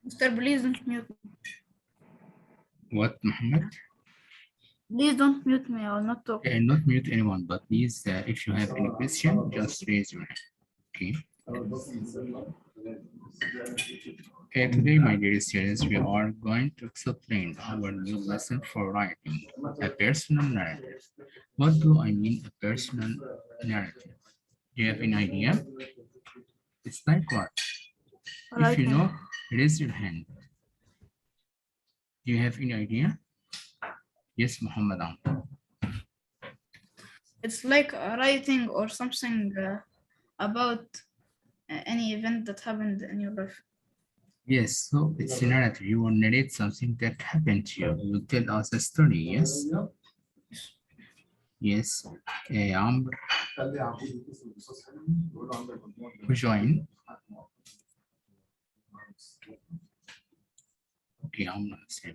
Mr. Please don't mute me. What, Muhammad? Please don't mute me. I will not talk. Okay, not mute anyone, but please, if you have any question, just raise your hand. Okay. Okay, today, my dear students, we are going to explain our new lesson for writing, a personal narrative. What do I mean, a personal narrative? Do you have any idea? It's like what? If you know, raise your hand. Do you have any idea? Yes, Muhammad. It's like writing or something about any event that happened in your life. Yes, so it's a narrative. You will narrate something that happened to you. You will tell us a story, yes? Yes. Amr, who join? Okay, Amr, say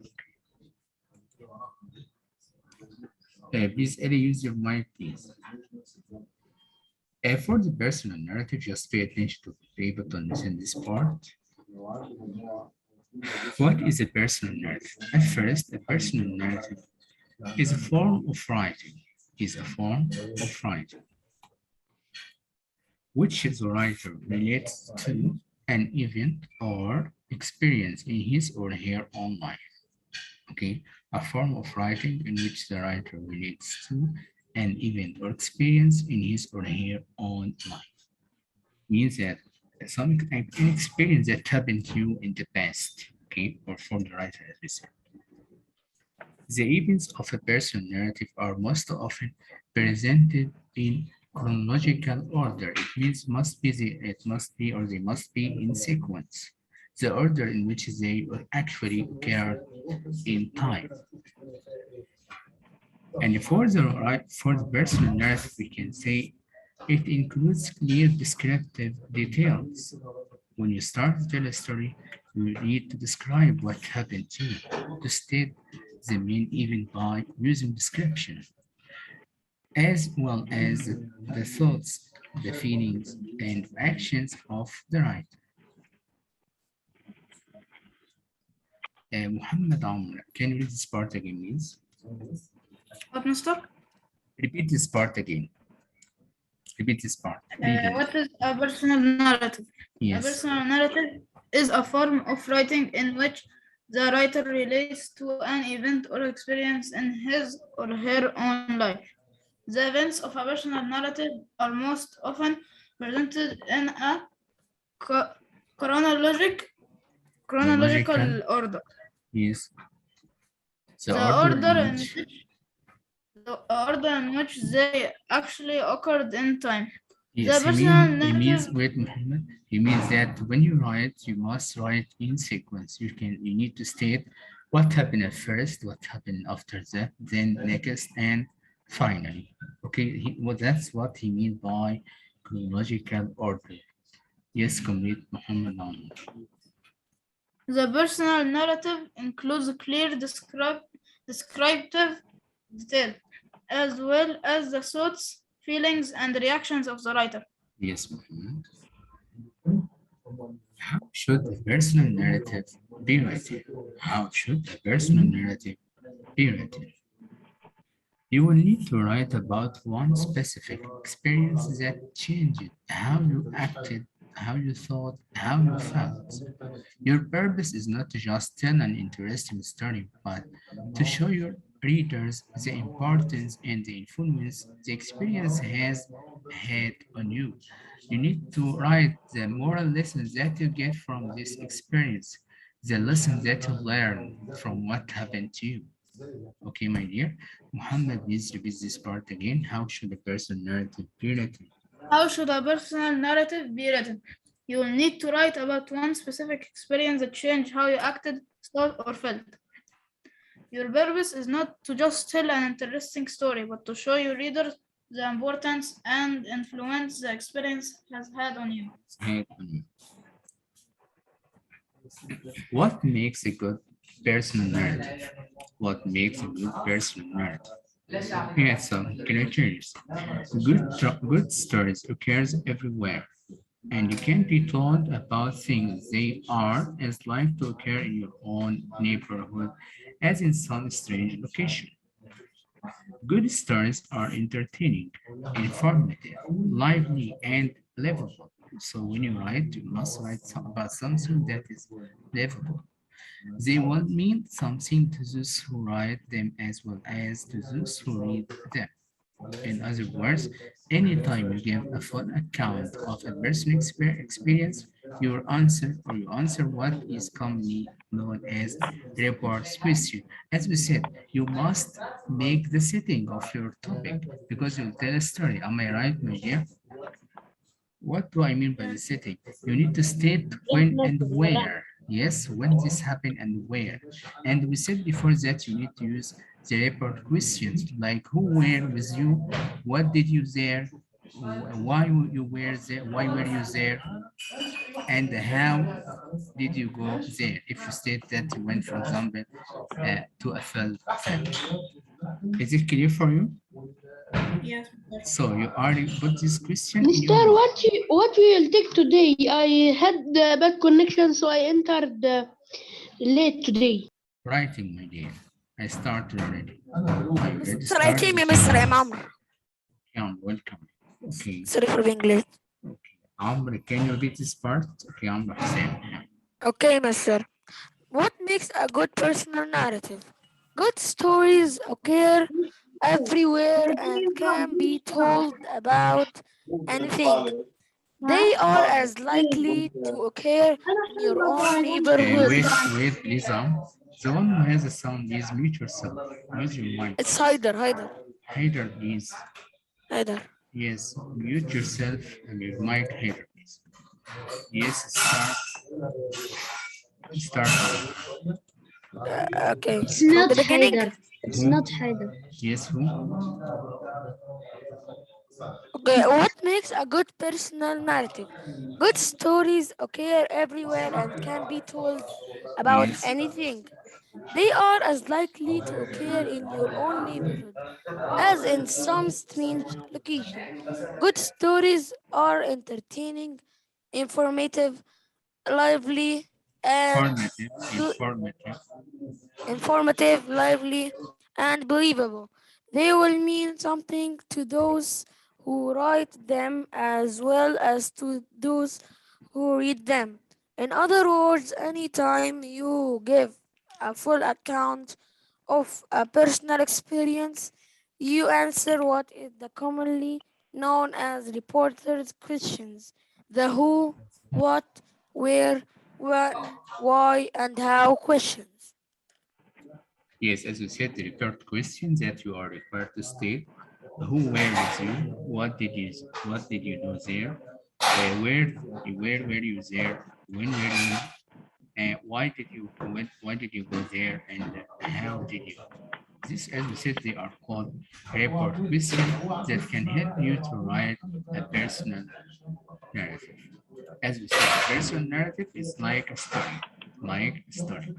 okay. Please, Ellie, use your mic, please. For the personal narrative, just pay attention to be able to understand this part. What is a personal narrative? At first, a personal narrative is a form of writing. Which the writer relates to an event or experience in his or her own life. Okay, a form of writing in which the writer relates to an event or experience in his or her own life. Means that some an experience that happened to you in the past, okay, or for the writer, as we said. The events of a personal narrative are most often presented in chronological order. It means they must be in sequence. The order in which they actually occur in time. And for the personal narrative, we can say it includes clear descriptive details. When you start to tell a story, you need to describe what happened to you, to state the main event by using description, as well as the thoughts, the feelings, and actions of the writer. Muhammad Amr, can you read this part again, please? What, Mister? Repeat this part again. Repeat this part. What is a personal narrative? Yes. A personal narrative is a form of writing in which the writer relates to an event or experience in his or her own life. The events of a personal narrative are most often presented in a chronological order. Yes. The order in which they actually occurred in time. Yes, he means, wait, Muhammad, he means that when you write, you must write in sequence. You need to state what happened at first, what happened after that, then next, and finally. Okay, well, that's what he means by chronological order. Yes, complete, Muhammad. The personal narrative includes clear descriptive detail, as well as the thoughts, feelings, and reactions of the writer. Yes, Muhammad. How should the personal narrative be written? How should the personal narrative be written? You will need to write about one specific experience that changed how you acted, how you thought, how you felt. Your purpose is not to just tell an interesting story, but to show your readers the importance and the influence the experience has had on you. You need to write the moral lessons that you get from this experience, the lessons that you learn from what happened to you. Okay, my dear. Muhammad, please repeat this part again. How should a personal narrative be written? How should a personal narrative be written? You will need to write about one specific experience that changed how you acted, thought, or felt. Your purpose is not to just tell an interesting story, but to show your readers the importance and influence the experience has had on you. What makes a good personal narrative? What makes a good personal narrative? Here are some criteria. Good stories occurs everywhere. And you can be told about things they are as like to occur in your own neighborhood as in some strange location. Good stories are entertaining, informative, lively, and livable. So when you write, you must write about something that is livable. They will mean something to those who write them as well as to those who read them. In other words, anytime you give a full account of a personal experience, you answer what is commonly known as reports question. As we said, you must make the setting of your topic because you tell a story. Am I right, my dear? What do I mean by the setting? You need to state when and where. Yes, when this happened and where. And we said before that you need to use the report questions like who were with you, what did you there, why you were there, why were you there, and how did you go there. If you state that you went, for example, to a field trip. Is it clear for you? Yes. So you already put this question in your Mister, book. what we will take today? I had bad connection, so I entered late today. Writing, my dear. I started already. Are you ready to Sir, I start? came, Mr. Amr. Yeah, welcome. Okay. Sorry for the English. Okay. Amr, can you repeat this part? Okay, Amr, Hussein. Okay, Mister. What makes a good personal narrative? Good stories occur everywhere and can be told about anything. They are as likely to occur in your own neighborhood. Wait, please, the one who has a sound, please mute yourself. Mute your mic. It's Hyder. Hater, please. Hyder. Yes, mute yourself and your mic, hater, please. Yes, start. Okay, It's from not the beginning. Haider. It's Who? not Haider. Yes, who? Okay, what makes a good personal narrative? Good stories occur everywhere and can be told about Yes. anything. They are as likely to occur in your own neighborhood as in some strange location. Good stories are entertaining, informative, lively, and Informative, bel- informative. lively, and believable. They will mean something to those who write them as well as to those who read them. In other words, anytime you give a full account of a personal experience, you answer what is the commonly known as reporters' questions: the who, what, where, when, why, and how questions. Yes, as you said, the report questions that you are required to state who were with you, what did you do there, where were you there, when were you, and why did you go there, and how did you? This, as we said, they are called report questions that can help you to write a personal narrative. As we said, personal narrative is like a story, like a story.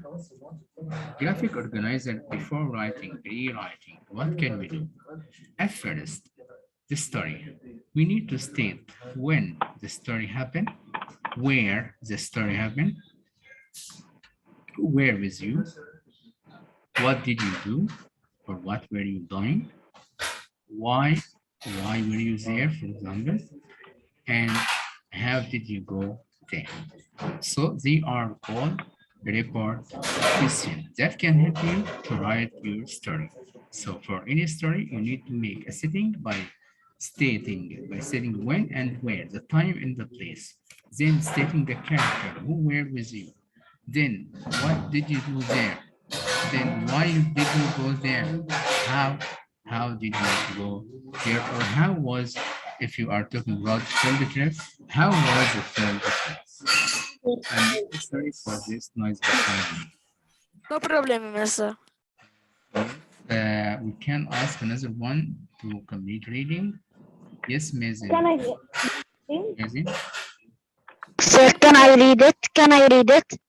Graphic organizer before writing, rewriting, what can we do? At first, the story. We need to state when the story happened, where the story happened, who were with you, what did you do, or what were you doing, why, why were you there, for example, and how did you go there? So they are called report questions that can help you to write your story. So for any story, you need to make a setting by stating when and where, the time and the place, then stating the character who were with you, then what did you do there, then why did you go there, how how did you go there, or how was, if you are talking about field trip, how was the field trip? I'm sorry for this noise behind No problem, Mister. me. We can ask another one to complete reading. Yes, Mazen. Can I read? Mazen. Sir, can I read it? Can I read it?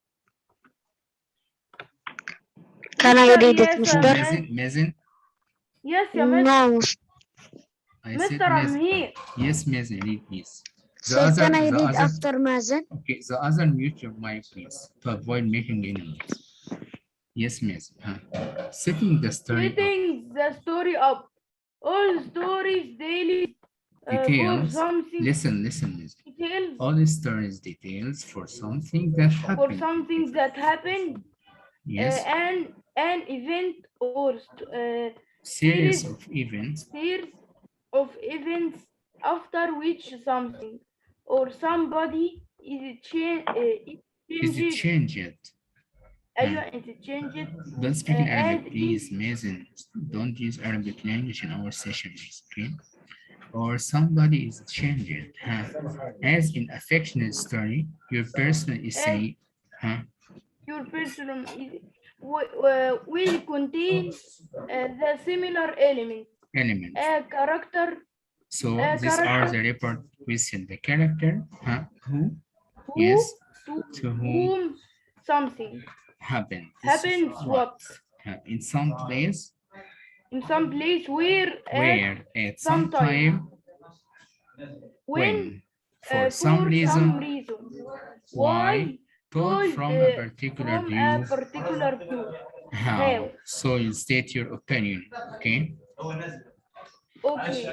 Can I read it, Yes, mister? Mazen. yes, يا مستر. No, I said Mister, I'm Mazen. here. Yes, Mazen, read please. Sir, can I the read other, after Mazen? okay, the other mute your mic, please, to avoid making any noise. Yes, miss. Setting the story up. Setting the story up. All stories daily for Details. something. Listen. Details All stories details for something that for happened. something that happened. Yes. An event or Series of events. series of events after which something or somebody is Is it changed? is changed Don't speak in Arabic, and please, Mason. Don't use Arabic language in our sessions, okay? Or somebody is changed. As in a fictional story, your person is saying, your person will contain the similar elements. elements. A character. So these are the report question. The character, who, Who, yes, to to whom something happened. happens what In some place, in some place where at some time, when, for some reason, why, told from a particular view, how. So you state your opinion, okay? Okay.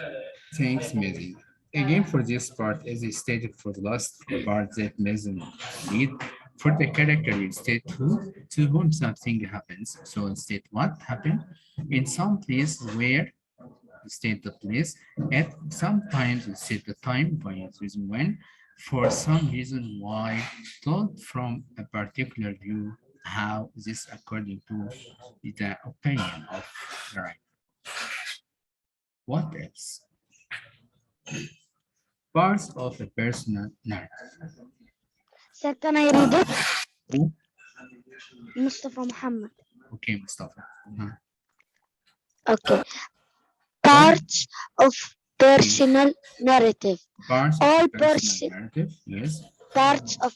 Thanks, Mason. Again, for this part, as I stated for the last part that Mason did, for the character, you state who, to whom something happens. So instead, what happened in some place where you state the place, at sometimes you state the time by reason when, for some reason why, told from a particular view how this according to the opinion of the writer. What else? Parts of a personal narrative. Sir, can I read it? Who? Mustafa Muhammad. Okay, Mustafa. Okay. Parts of personal narrative. Parts All of a personal narrative, yes. Parts of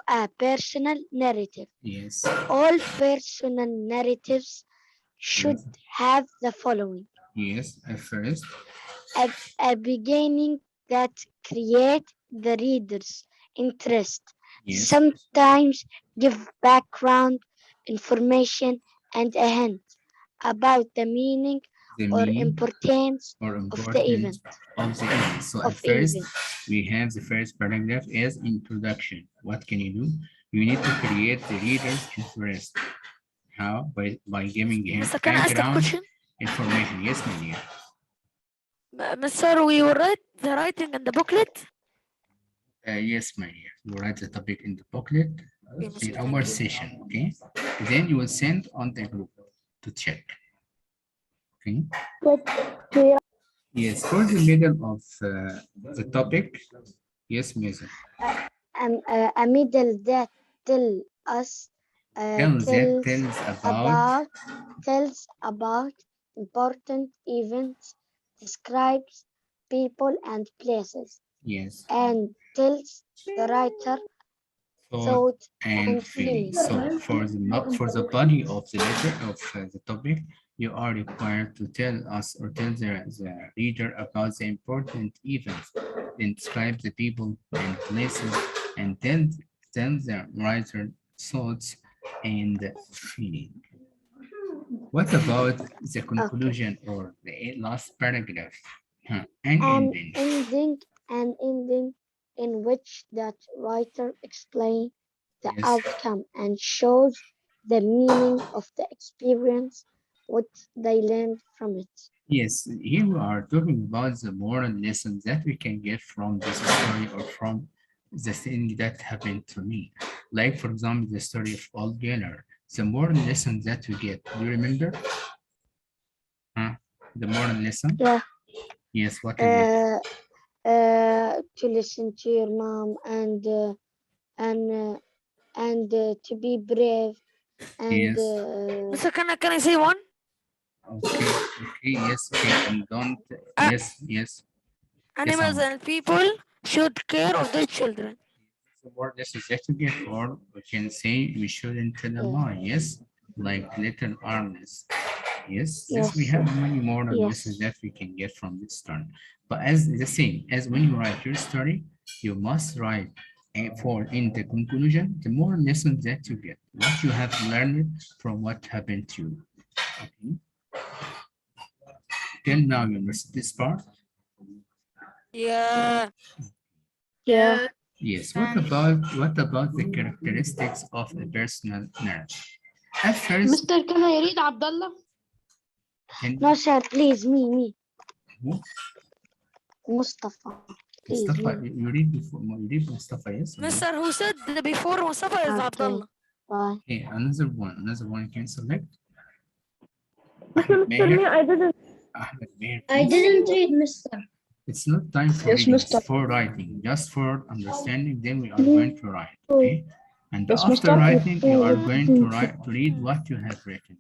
a personal narrative. Yes. All personal narratives should have the following. Yes, at first. A beginning that create the reader's interest. Yes. Sometimes give background information and a hint about the meaning or importance of the event. So at first, we have the first paragraph as introduction. What can you do? You need to create the reader's interest. How? By giving him Can I ask a background question? information. Yes, my dear. Sir, we will write the writing in the booklet. Yes, my dear. You write the topic in the booklet Yes, in thank our you. session, okay? Then you will send on the group to check. Okay? Yes, for the middle of the topic. Yes, Mason. A middle that tells about important events, describes people and places, Yes. and tells the writer thought and feelings. So for the body of the letter of the topic, you are required to tell us or tell the reader about the important events, then describe the people and places, and tell the writer thoughts and feeling. What about the conclusion or the last paragraph? An ending. An ending in which that writer explains the outcome and shows the meaning of the experience, what they learned from it. Yes, here we are talking about the moral lessons that we can get from this story or from the thing that happened to me. Like, for example, the story of Old Geller. The moral lessons that we get. Do you remember? The moral lesson? Yeah. Yes, what is it? To listen to your mom and to be brave and So can I say one? Okay, yes, okay, and don't, yes. Animals and people should care of their children. The word this is yet to get, or we can say we shouldn't tell a lie, yes, like little Arnes. Yes, this we Yes, have many more yes. lessons that we can get from this story. But as the same as when you write your story, you must write for in the conclusion the more lessons that you get, what you have learned from what happened to you. Okay. Till now, you understand this part? Yeah. Yeah. Yeah. Yes. Um, What about the characteristics of a personal narrative? At first, Mr. Can I read Abdullah? can No, sir, please, me. who? Mustafa, please, Mustafa, me. you read before you read Mustafa, yes? Or no? Mr. who said before Mustafa is Okay, Abdullah. bye. Okay, another one can select. Mr. Ahmed Meher. Me, I didn't. Ahmed Meher, I please. didn't read, mister. It's not time for Yes, reading, Mr. it's for writing, just for understanding, then we are going to write, okay? And Yes, after Mr. writing, you are going to write to read what you have written.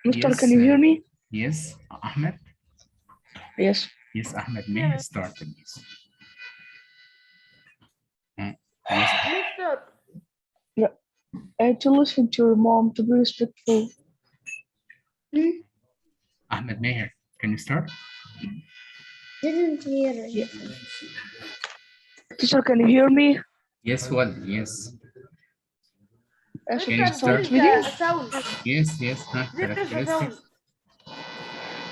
Mr. Yes, Can you hear me? yes, Ahmed. Yes. Yes, Ahmed Meher started this. Yes, Mister. Yeah. To listen to your mom, to be respectful. Ahmed Meher, can you start? Didn't hear it. Teacher, can you hear me? Yes, well, yes. Should Can we you start start? reading? sound. Yes, There is a characteristics. sound.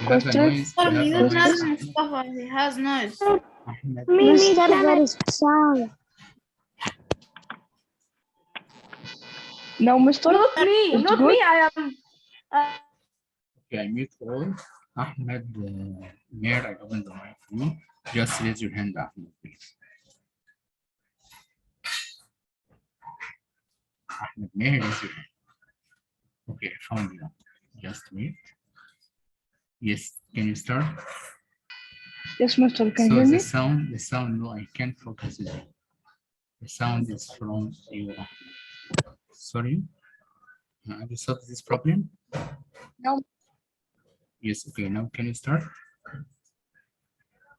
You have a noise, you have a Mute noise, has Mustafa. He has noise. Ahmed. Mister, there is sound. Now, Mister. Not me. It's Not good. me. I am. Okay, I mute all. Ahmed Meher, I opened the mic for you. Just raise your hand, Ahmed, please. Ahmed Meher, raise your hand. Okay, I found you. Just wait. Yes, can you start? Yes, Mister. Can you So hear the me? sound, no, I can't focus it. The sound is from you. Sorry, have you solved this problem? No. Yes, okay, now can you start?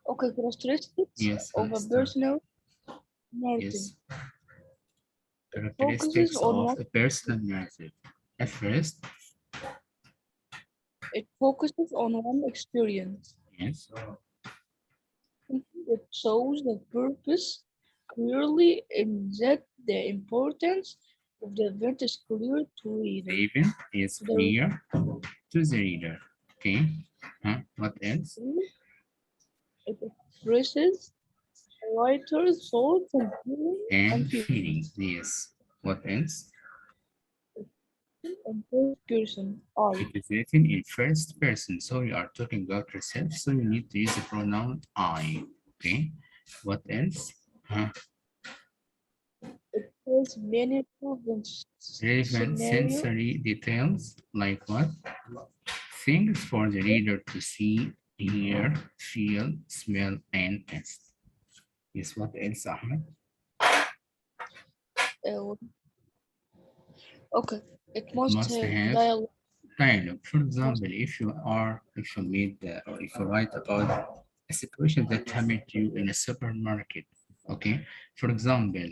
Okay, characteristics Yes, of a start. personal narrative. Yes. Focuses Characteristics on of what a personal narrative. At first, it focuses on one experience. yes, It shows the purpose clearly and that the importance of the event is clear to the reader. event is The clear to the reader. Okay, what else? it expresses the writer's thoughts and And feelings feelings, yes. What else? in first person. I. It is written in first person, so you are talking about yourself, so you need to use the pronoun I. Okay, what else? It has many relevant Relevant scenarios. sensory details, like what? Things for the reader to see, hear, feel, smell, and taste. Yes, what else, Ahmed? Uh, okay, it must Must have have dialogue. dialogue. For example, if you made or if you write about a situation that happened to you in a supermarket, okay? For example,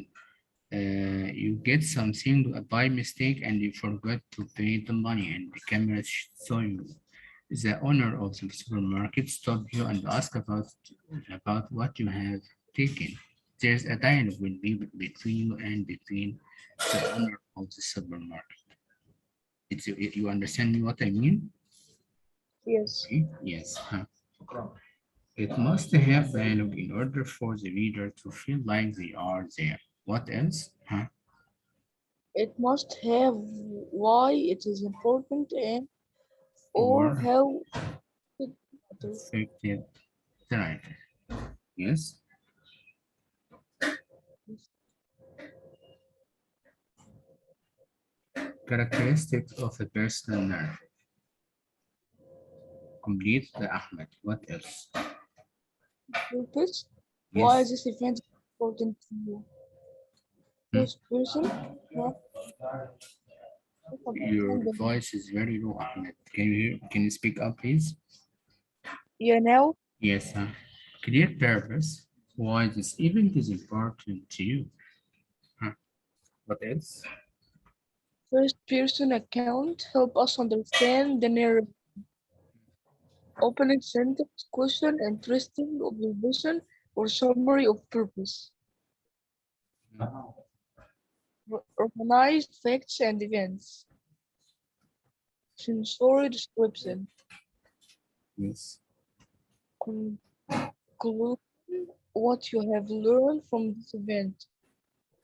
you get something by mistake and you forgot to pay the money and the camera saw you. The owner of the supermarket stopped you and asked about what you have taken. There's a dialogue will be between you and between the owner of the supermarket. You understand me what I mean? Yes. Okay. Yes. It must have dialogue in order for the reader to feel like they are there. What else? It must have why it is important and or Or how it matters. affected the writer. Yes. Characteristics of a personal narrative. Complete the Ahmed. What else? Purpose. Why is Yes. this event important to you? Hmm? First person. Yeah. Your voice is very low, Ahmed. Can you speak up, please? Yeah, now Yes. Clear purpose. Why this event is important to you? What else? first person account help us understand the narrative. opening sentence, question, interesting, observation, or summary of purpose. Organized facts and events. Sensory description. Yes. Conclude what you have learned from this event,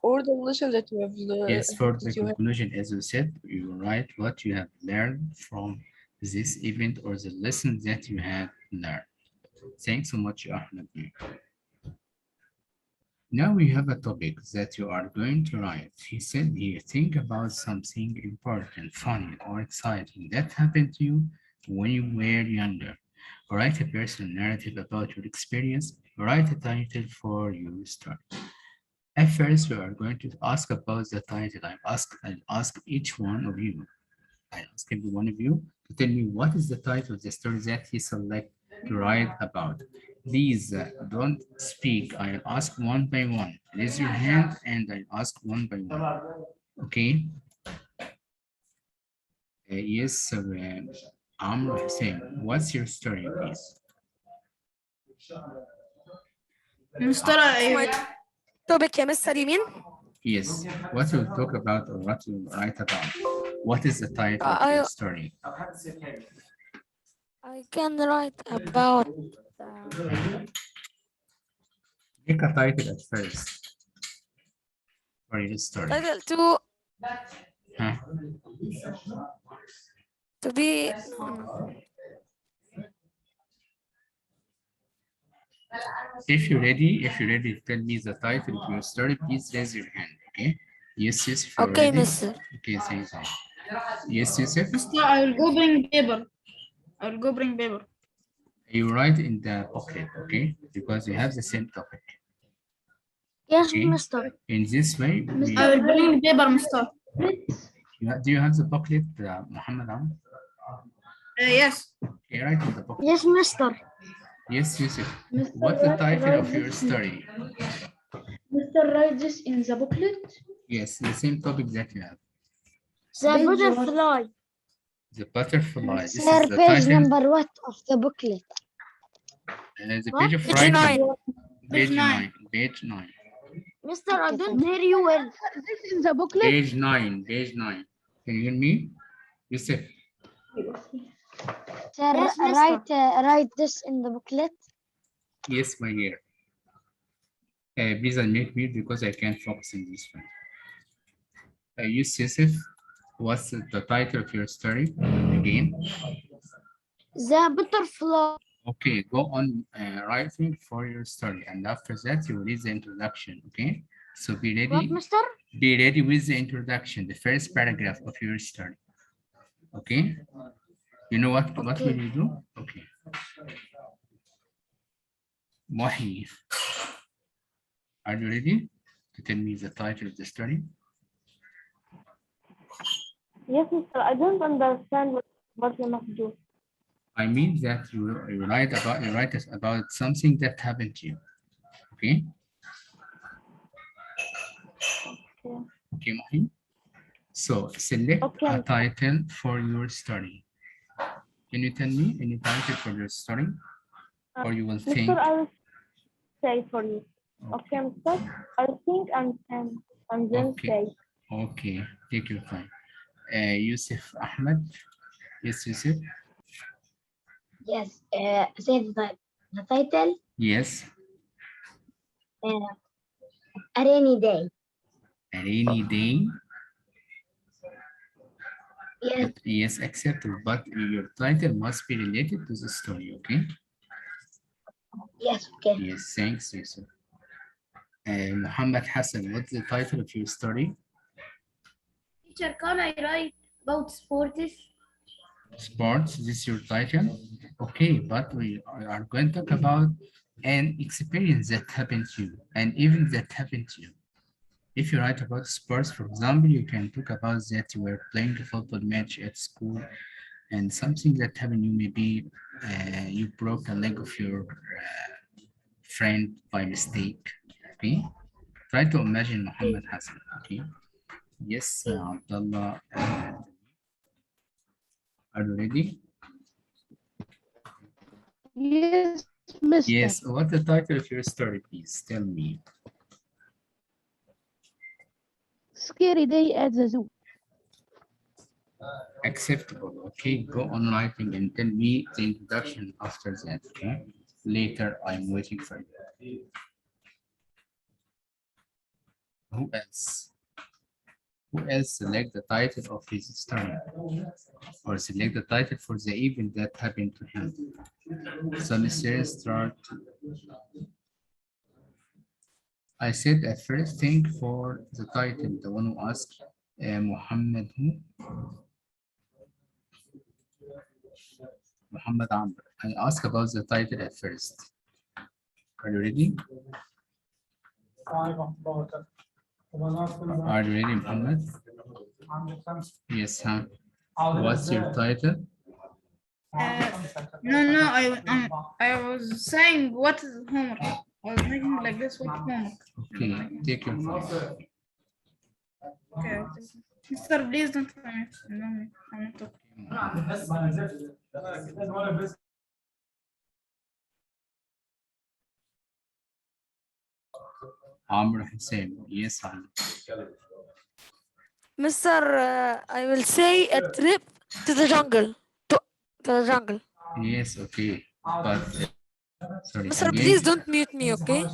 or the lesson that you have learned. Yes, for the conclusion, as you said, you write what you have learned from this event or the lesson that you have learned. Thanks so much, Ahmed. Now we have a topic that you are going to write. He said here, think about something important, funny, or exciting that happened to you when you were younger. Write a personal narrative about your experience. Write a title for your story. At first, we are going to ask about the title. I'll ask each one of you. I ask every one of you to tell me what is the title of the story that he select to write about. Please don't speak. I'll ask one by one. Raise your hand and I'll ask one by one. Okay? Yes, Amr Hussein, what's your story, please? Mr. My topic يا مستر يمين. Yes, what you'll talk about or what you'll write about. What is the title of your story? I can write about Pick a title at first for your story. title Huh? to be If you're ready, tell me the title of your story. Please raise your hand. Okay. Yes, if you're okay, ready. mister. Okay, thank you. Yes, Yusuf. Mr. I will go bring paper. I will go bring paper. You write in the booklet, okay? Because you have the same topic. Yes, Okay? Mr. In this way, we, I will bring paper, Mr. do you have the booklet, Muhammad? Yes. Okay, write in the booklet. Yes, Mr. Yes, Yusuf. What's the title of your story? Mr. Write this in the booklet. Yes, the same topic that you have. The Page butterfly. The butterfly. This Sir, is the page title. number what of the booklet? The What? page of Page writing. 9. Page Page 9. Page 9. Mister, I don't hear you well. This in the booklet. Page 9. Page 9. Can you hear me? Yusuf. Sir, Yes, write this in the booklet. Yes, my dear. Please unmute me because I can't focus on this one. Yusuf, what's the title of your story again? The butterfly. Okay, go on writing for your story, and after that you will read the introduction. Okay, so be What, ready. Mister? Be ready with the introduction, the first paragraph of your story. Okay, you know what Okay. will you do? Okay. Mahi, are you ready to tell me the title of the story? Yes, Mister. I don't understand what you must do. I mean that you write about something that happened to you. Okay. Okay, Mahi. So select a title for your story. Can you tell me any title for your story? Or you will think? Mister, I will say for you. Okay, Mister. I think and then Okay. say. Okay, take your time. Yusuf Ahmed. Yes, Yusuf. Yes. Say the title. Yes. A rainy day. A rainy day. Yes. Yes, acceptable. But your title must be related to the story. Okay. Yes. Okay. Yes. Thanks, Yusuf. Muhammad Hassan, what's the title of your story? Teacher, can I write about sports? Sports, this is your title? Okay, but we are going to talk about an experience that happened to you, and even that happened to you. If you write about sports, for example, you can talk about that you were playing a football match at school and something that happened you, maybe you broke a leg of your friend by mistake, okay? Try to imagine Muhammad Hassan, okay? Yes, Abdullah, are you ready? Yes, mister. Yes, what's the title of your story, please? Tell me. Scary day at the zoo. Acceptable. Okay, go on writing and tell me the introduction after that. Okay, later I'm waiting for you. Who else? Who else select the title of his story or select the title for the event that happened to him? So Mr. Start. I said a first thing for the title, the one who asked Muhammad who? Muhammad Amr. I asked about the title at first. Are you ready? Are you ready, Muhammad? Yes, huh? What's your title? No, I was saying what is homework. I was making like this with homework. Okay, take your phone. Okay, Mr. Please don't tell me. No, I'm not talking. Amr Hussein. Yes, Amr. Mr. I will say a trip to the jungle. To the jungle. Yes, okay. But sorry, Mr. again. Please don't mute me, okay?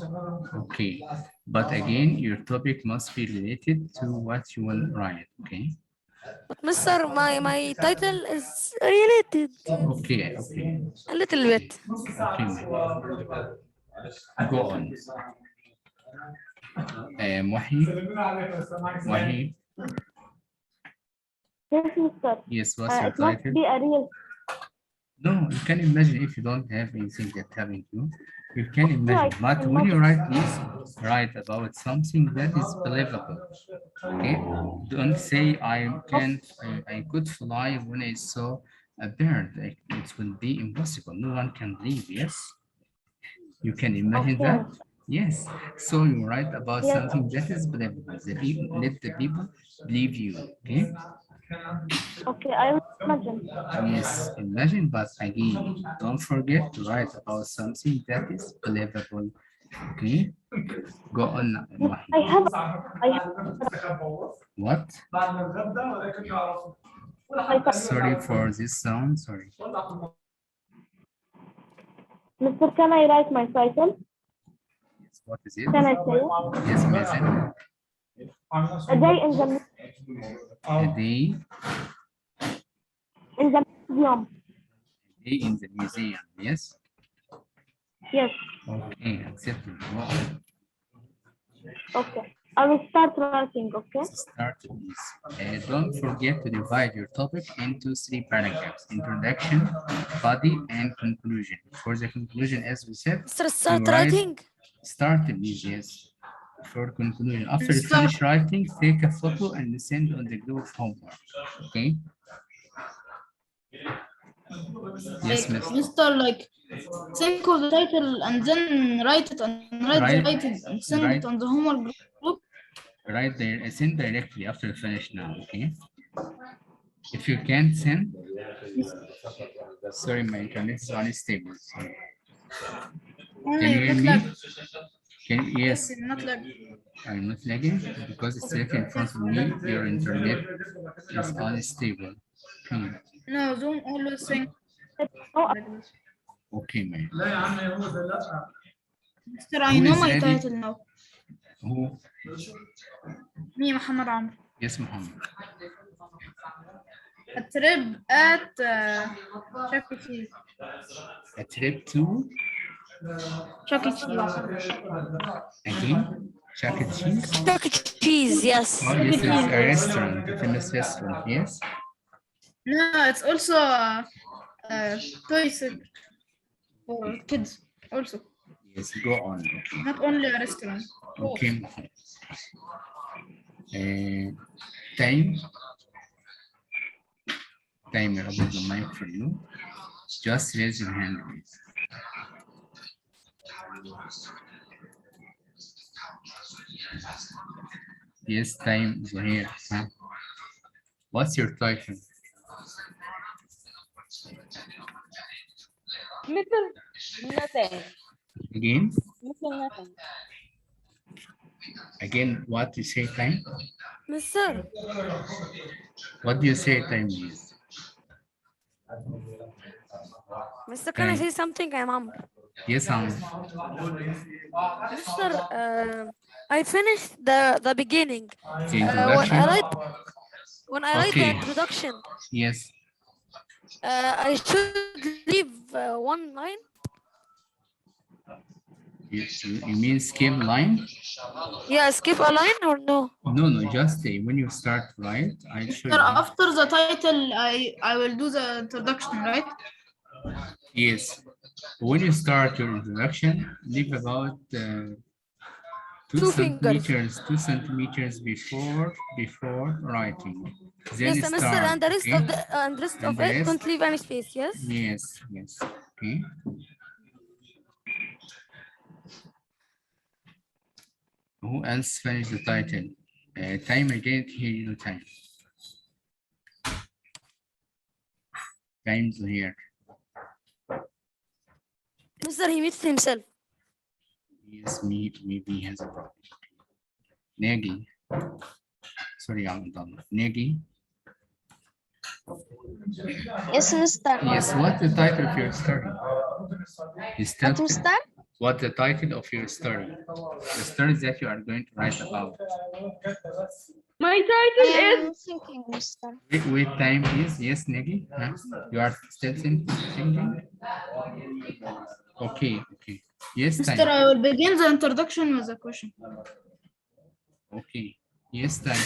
Okay. But again, your topic must be related to what you will write, okay? But Mr. My title is related Okay, okay. a little bit. Okay, go on. Wahi. Wahi. Yes, mister. Yes, what's your It must title? be a real. No, you can imagine if you don't have anything that happened to you. You can imagine, I but can when you imagine. write this, write about something that is believable. Okay, don't say I could fly when I saw a bird. Like, it will be impossible. No one can believe. Yes, you can imagine Okay, that. mister. Yes, so you write about Yes, something that is believable. The people, let the people believe you. Okay. okay, I will imagine. Yes, imagine, but again, don't forget to write about something that is believable. Okay, go on. Mister, Mahi. I have, What? I, Sorry for this sound. Sorry. Mister, can I write my title? Yes, what is it? Can I say it? Yes, amazing. A day in the A day, museum. a day in the museum. Yes. Yes. Okay, accepted. Go on. Okay. I will start writing. Okay. Start, please. Don't forget to divide your topic into 3 paragraphs: introduction, body, and conclusion. For the conclusion, as we said, Mr. you Start write writing. start, please. Yes. For conclusion, after you Start. finish writing, take a photo and send on the group of homework. Okay. Yes, Like, Mr. Mr. Like, think of the title and then write it and write it and send it on the homework group. Right there, send directly after you finish now. Okay. If you can't send, sorry, my internet is unstable. Sorry. Can you hear me? Yes. Yes, not like. I'm not lagging because it's right in front of me. Your internet is unstable. Okay, No, don't always think Oh, like this. okay, man. Mr. I Who know is my ready? title now. Who? Me, Muhammad Amr. Yes, Muhammad. A trip at Chuck E. Cheese. A trip to Chuck E. Cheese. again, Chuck E. Cheese. Chuck E. Cheese, yes. Oh, yes, it's a restaurant, a famous restaurant. Yes. No, it's also a toy set for kids. Also, Yes, go on. not only a restaurant. Okay. Time. Timer. Open the mic for you. Just raise your hand, please. Yes, time is here. Huh? What's your title? Mister, Nothing. Again? Nothing. Again, what you say time? Mister, What do you say time is? can I Time. say something? I'm Amr. Yes, Mister, I finished the beginning. the When introduction. I write the Okay. introduction, Yes. I should leave one line. You mean skip line? Yeah, skip a line or no? No, just when you start right, I show Sir, you. after the title, I will do the introduction, right? Yes. When you start your introduction, leave about 2 2 fingers. centimeters before writing. Then Yes, Mister, start. and the rest Okay. of the rest And of the it, rest. don't leave any space. Yes. Yes. Okay. Who else finished the title? Time again. Here you time. Time's here. Mister, he meets himself. Yes, maybe he has a problem. Nagy. Sorry, Abdullah. Nagy. Yes, Mr. Yes, what's the title of your story? What, Mr.? What's the title of your story? The story that you are going to write about. My title I is am thinking, Mr. Wait, time is yes, Nagy. Huh? You are still thinking? Okay. Yes, Mister, time. I will begin the introduction with a question. Okay. Yes, time.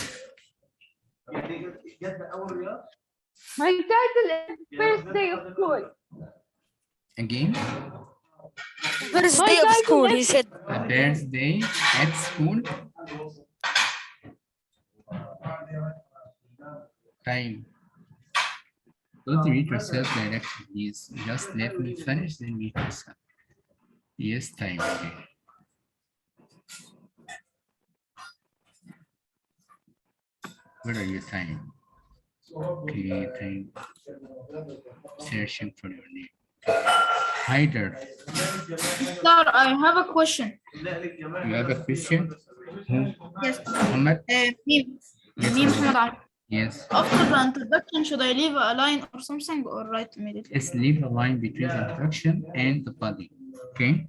my title is First Day of School. Again, First My day of title school, he is- said. a birthday at school. Time. Don't read yourself directly, please. Just let me finish, then read yourself. Yes, time again. Where are you, time? Okay, time. Searching for your name. Hyder, Sir, I have a question. you have a question? Who? Yes. Muhammad? Me, Yes, Muhammad Ali. Yes. After the introduction, should I leave a line or something or write immediately? Let's leave a line between the introduction and the body. Okay.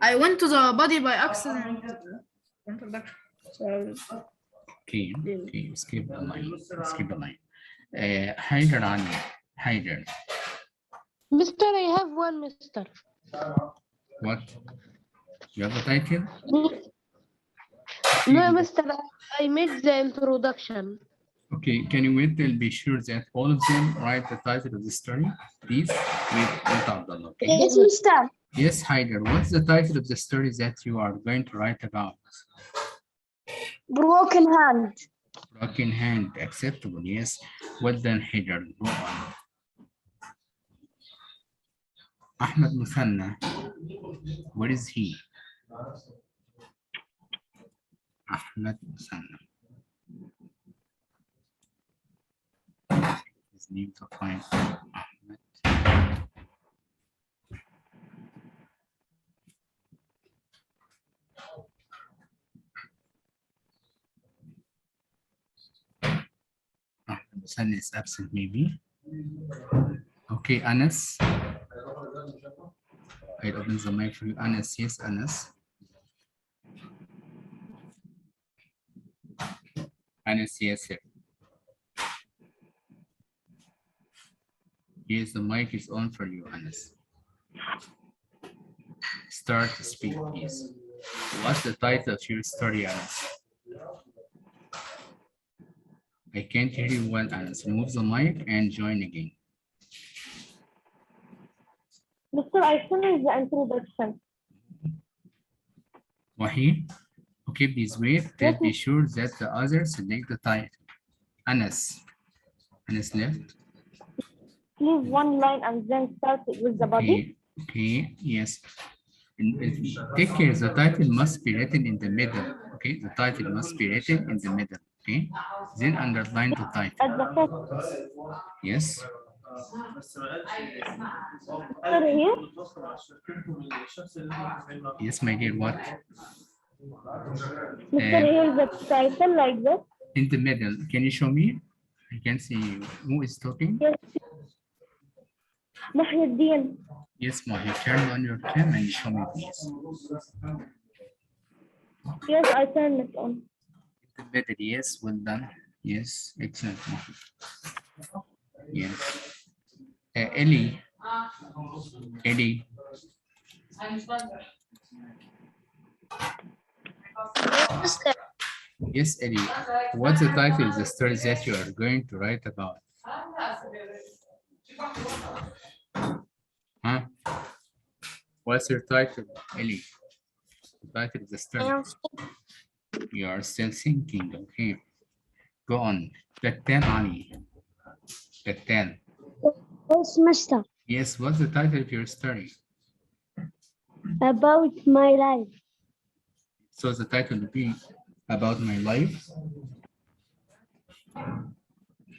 I went to the body by accident. Introduction. So Okay. Skip a line. Hyder Ali. Hyder. Mister, I have one, Mister. What? You have a title? No, Mister, I made the introduction. Okay, can you wait till be sure that all of them write the title of the story? Please wait, Abdullah. Okay? Yes, Mr. Yes, Hyder, what's the title of the story that you are going to write about? Broken hand. Broken hand, acceptable, yes. Well done, Hyder. Go on. Ahmed Musanna, where is he? Ahmed Musanna. His name to find Ahmed. Ahmed Musanna is absent, maybe. Okay, Anas. I open the mic for you. Anas, yes, Anas. Anas, yes, sir. Yes, the mic is on for you, Anas. Start to speak, please. What's the title of your story, Anas? I can't hear you well, Anas. Remove the mic and join again. Mister, I finished the introduction. Wahid? Okay, please wait. Let's be sure that the others select the title. Anas. Anas left. Leave one line and then start with the body. Okay, yes. Take care, the title must be written in the middle. Okay, the title must be written in the middle. Okay, then underline the title. At the first, Yes. here? Yes, my dear, what? Mr. Here, the title like this? In the middle. Can you show me? I can see who is talking. Yes. Muhyiddin. Yes, Mahi, turn on your cam and show me, please. Yes, I turned it on. The middle, yes, well done. Yes, excellent, Mahi. Yes. Ellie. Ellie. Mister. Yes, Ellie. What's the title of the story that you are going to write about? Huh? What's your title, Ellie? The title of the story. You are still thinking, okay. Go on. Battan Ali. Battan. Yes, mister. Yes, what's the title of your story? About my life. So the title will be About My Life.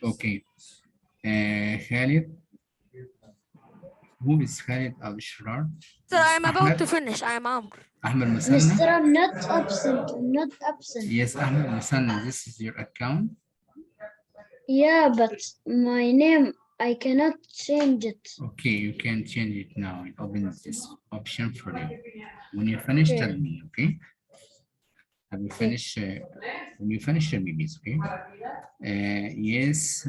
Okay. Khalid. Who is Khalid Al-Shrar? So I'm about Ahmed? to finish. I'm Amr. Ahmed Mister, Musanna? I'm not absent. I'm not absent. Yes, Ahmed Musanna, this is your account. Yeah, but my name, I cannot change it. Okay, you can change it now. It opens this option for you. When you finish, Okay. tell me, okay? Have you finished? When you finish, tell me, please, okay? Yes.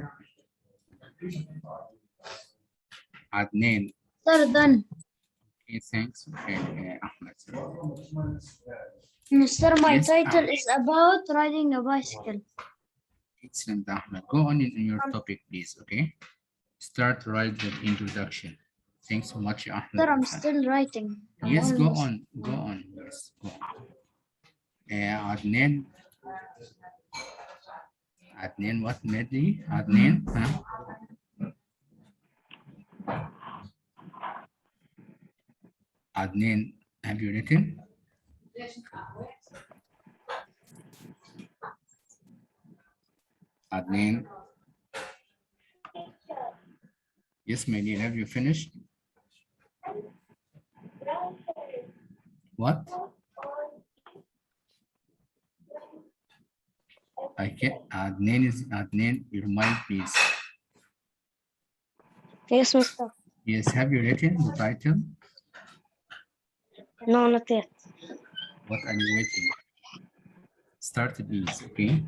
Adnan. Sir, done. Okay, thanks. Okay, Ahmed. Mister, my Yes, title Ahmed. is about riding a bicycle. Excellent, Ahmed. Go on in your topic, please, okay? Start write the introduction. Thanks so much, Ahmed. Sir, I'm still writing. Yes, go almost- on, go on. Yes, go on. Adnan. Adnan, what medley? Adnan, huh? Adnan, have you written? Adnan. Yes, my dear, have you finished? What? I can't. Adnan, your mic, please. Yes, mister. Yes, have you written the title? No, not yet. What are you waiting? Start please, okay?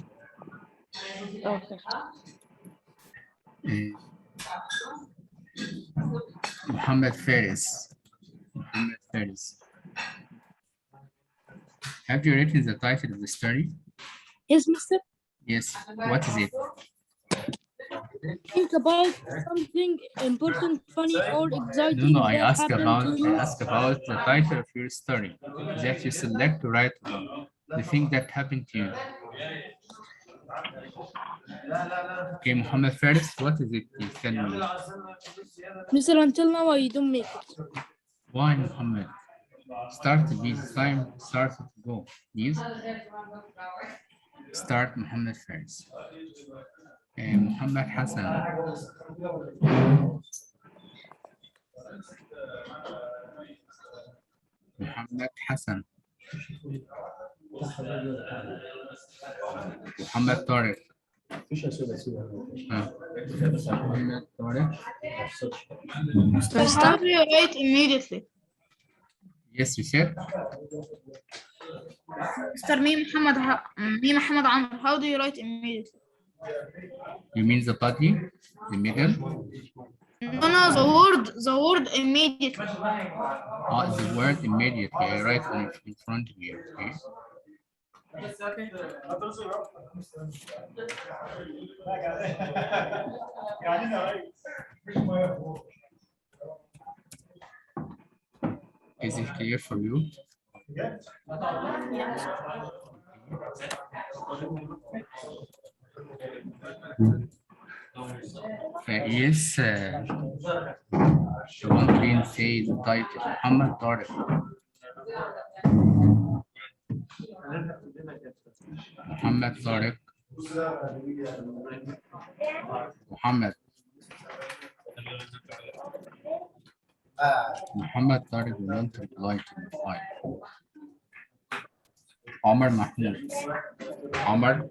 Okay. Muhammad Faris. Muhammad Faris. Have you written the title of the story? Yes, mister. Yes. What is it? Think about something important, funny, or exciting No, I that ask happened about to you. the title of your story that you select to write about. The thing that happened to you. Okay, Muhammad Faris, what is it? Please tell me. Mister, until now I don't make it. Why, Muhammad? Start please. Time start to go. Please. Start Muhammad Faris. Muhammad Hassan. Muhammad Hassan. Muhammad Tariq. Muhammad Tariq. How do you write immediately? Yes, you said. Mr. Me Muhammad Amr, how do you write immediately? You mean the body, the middle? No, the word immediately. Oh, the word immediately. I write in front of you. Okay. Is it clear for you? Yes. Yes, the one didn't say the title. Muhammad Tariq. Muhammad Tariq. Muhammad. Muhammad Tariq will not reply to the file. Omar Mahmoud. Omar.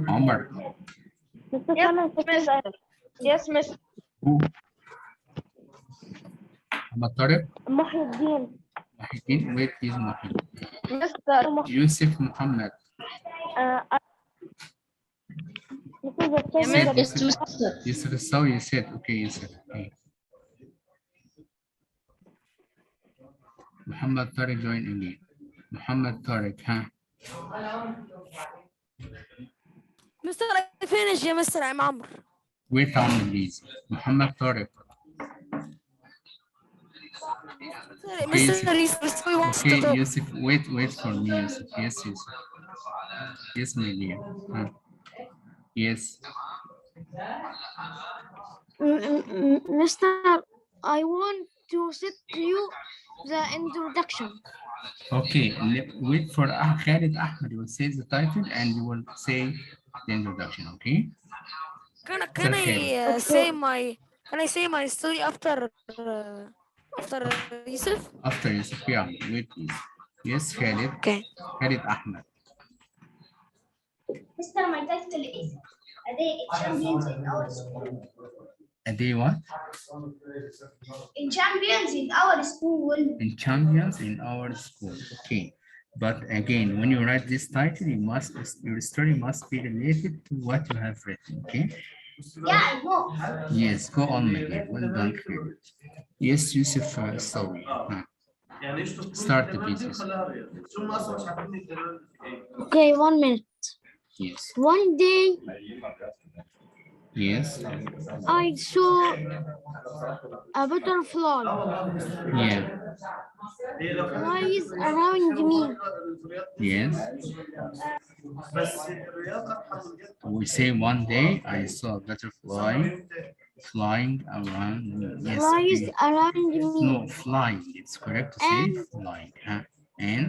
Omar. Mr. Can I Miss. Yes, miss. Who? Muhammad Tariq. Muhyiddin. Muhyiddin. Wait, please, Muhyiddin. Mr. Yusuf Muhammad. This is a Yeah, You miss. said Yusuf. So you said, okay, Yusuf. Okay. Muhammad Tariq join again. Muhammad Tariq, huh? Mr. I finished يا Mr. I'm عمرو. Wait on me, please. Muhammad Tariq. Okay, Mr. Yusuf wants to Okay, talk. Yusuf, wait for me, Yusuf. Yes, Yusuf. Yes, my dear. Huh? Yes. Mister, I want to set to you the introduction. Okay, wait for Khalid Ahmed. You will say the title and you will say the introduction, okay? Can Okay. I say my story after Yusuf? After Yusuf, yeah. Wait, please. Yes, Khalid. Okay. Khalid Ahmed. Mister, my title is A Day Champions in Our School. A day what? In Champions in Our School. In champions in our school. Okay. But again, when you write this title, your story must be related to what you have written. Okay. Yeah, I know. Yes, go on, my dear. Well done, Khalid. Yes, Yusuf, sorry. Start the business. Okay, 1 minute. Yes. One day Yes. I saw a butterfly Yeah. flies around me. Yes. We say one day I saw a butterfly flying around me. Yes. Flies Okay. around me. No, flying. It's correct to say And flying. Huh? And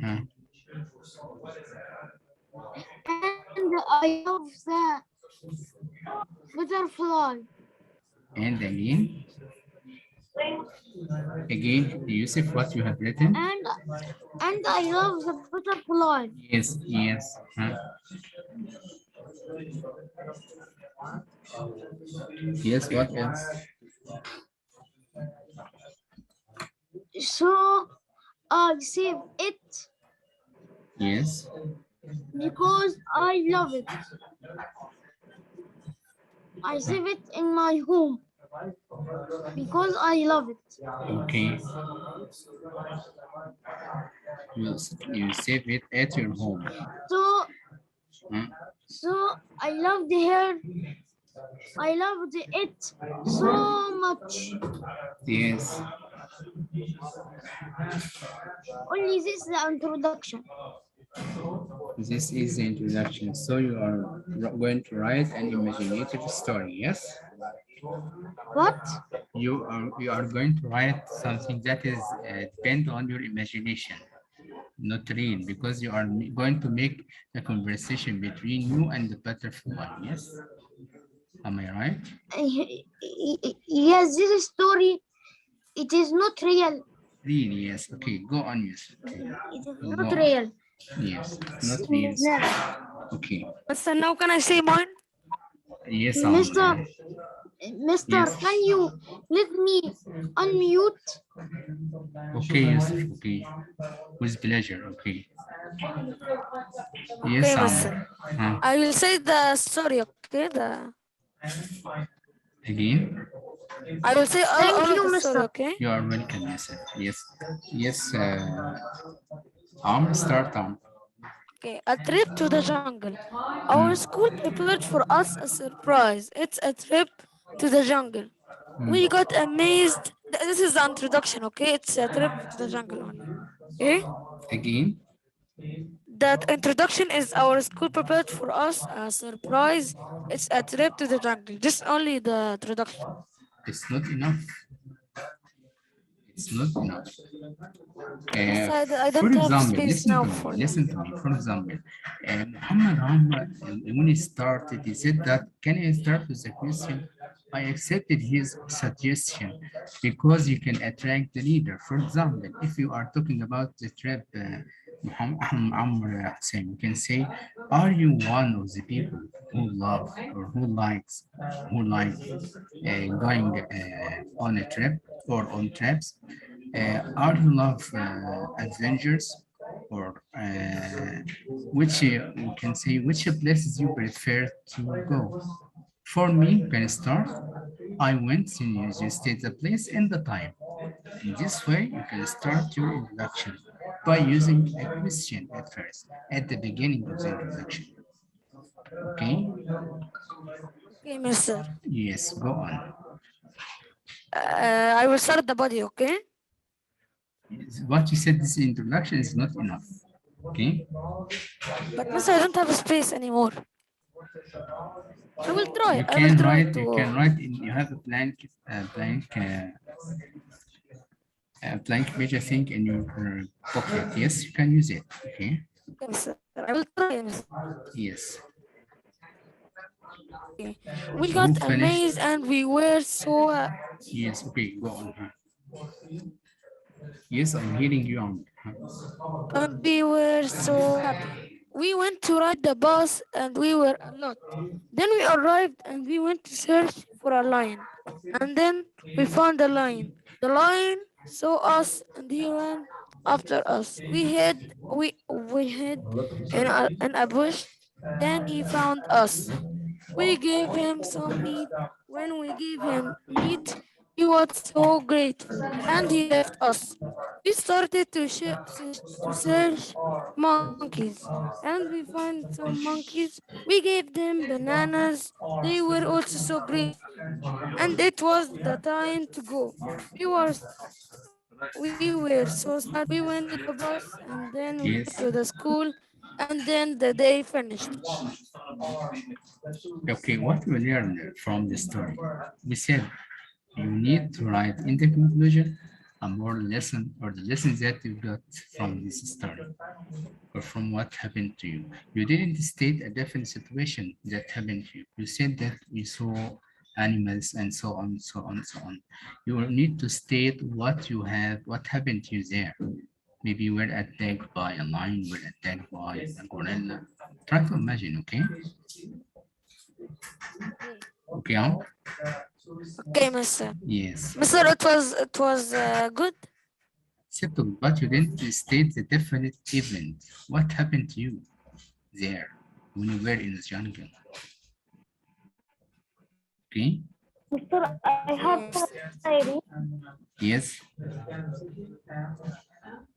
huh? and I love the butterfly. And again, Yusuf, what you have written? And I love the butterfly. Yes, yes. Huh? Yes, what else? So I save it Yes. because I love it. I save it in my home because I love it. Okay. You save it at your home. Huh? So I loved her. I loved it so much. Yes. Only this is the introduction. This is the introduction. So you are going to write an imaginative story, yes? What? You are going to write something that is depend on your imagination, not real, because you are going to make a conversation between you and the butterfly, yes? Am I right? Yes, this story, it is not real. Real, yes. Okay, go on, yes. Okay. It is not real. Yes, not real. Okay. Mister, now can I say mine? Yes, Mister, Yes. can you let me unmute? Okay, Yusuf, okay. With pleasure, okay. Yes, Okay, Mister. I will say the story, okay? Again? I will say all Thank of you, the story, Mister. okay? You are welcome, Yusuf. Yes. Yes, start on. Okay, a trip to the jungle. Our school prepared for us a surprise. It's a trip to the jungle. We got amazed. This is the introduction, okay? It's a trip to the jungle only. Okay? Again? That introduction is our school prepared for us a surprise. It's a trip to the jungle. Just only the introduction. It's not enough. It's not enough. Yes, I For don't have example, space listen now to me, for listen to me. For example, Muhammad Hamad, when he started, he said that, can I start with a question? I accepted his suggestion because you can attract the leader. For example, if you are talking about the trip, Amr Hussein, you can say, are you one of the people who love or who like going on a trip or on trips? Are you love adventures or which we can say which places you prefer to go? For me, can start. I went to you state the place and the time. In this way, you can start your introduction by using a question at first, at the beginning of the introduction. Okay? okay, mister. Yes, go on. I will start the body, okay? What you said, this introduction is not enough. Okay? But mister, I don't have space anymore. I will try. You I will can try write, you to. can write, you have a blank page, I think, in your pocket. Yes, you can use it. Okay. Okay, mister. I will try, mister. Yes. Okay. We Who got finished? amazed and we were so Yes. Okay. Go on. Yes, I'm hearing you on. we were so happy. We went to ride the bus and we were a lot. Then we arrived and we went to search for a lion. And then we found a lion. The lion saw us and he ran after us. We hid in a bush. Then he found us. We gave him some meat. When we gave him meat, he was so grateful and he left us. We started to search monkeys and we found some monkeys. We gave them bananas. They were also so grateful. And it was the time to go. We were so sad. We went to the bus and then we went Yes. to the school and then the day finished. Okay, what we learned from the story? We said you need to write in the conclusion a more lesson or the lessons that you got from this story or from what happened to you. You didn't state a definite situation that happened to you. You said that you saw animals and so on, so on, so on. You will need to state what you have, what happened to you there. Maybe you were attacked by a lion, you were attacked by a gorilla. Try to imagine, okay? Okay. Okay, Am? Okay, mister. Yes. Mister, it was good. Acceptable, but you didn't state the definite event. What happened to you there when you were in the jungle? Okay? Mister, I have, Okay, can mister. I read? Yes.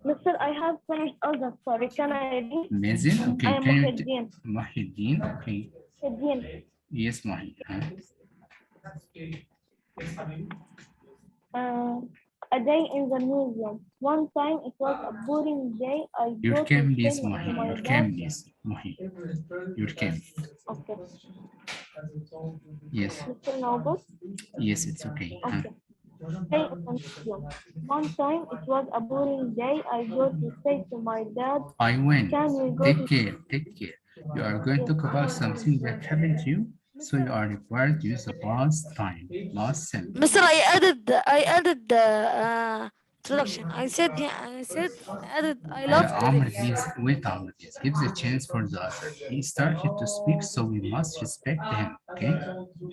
Mister, I have finished all the story. Can I read? Amazing. I Okay, am can you Muhyiddin. Muhyiddin? Okay. Muhyiddin. Yes, Muhyiddin. A day in the museum. One time it was a boring day. I Your go to cam, say please, to Muhyiddin. my Your dad. cam, please, Muhyiddin. Your cam. Okay. Yes. Mr. Noble. Yes, it's okay. Okay. Day in the museum. One time it was a boring day. I go to say to my dad, I went. can we go Take to care. Take care. You are going to talk about something that happened to you, so you are required to use the past time, past simple. Mister, I added the introduction. I said yeah. I added. I love Amr, trips. please wait, Amr, please. Give the chance for the other. He started to speak, so we must respect him. Okay?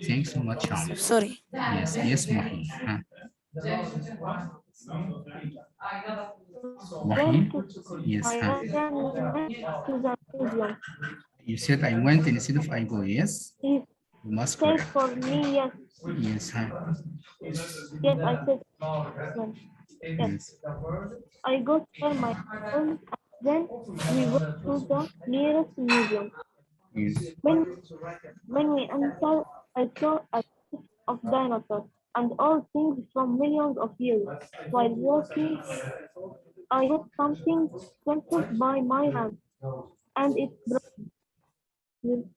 Thanks so much, Mister, Amr. sorry. Yes, yes, Mahi. Huh? Mahi? went to Yes, I huh? went to the museum. You said I went instead of I go, yes? He You must said correct. for me, yes, Yes, huh? yes, I said when. Yes, Yes. I go to tell my friends, and then we went to the nearest museum. Yes. When when we entered, I saw a set of dinosaurs and all things from millions of years. While walking, I hit something expensive by my hand, and it broke.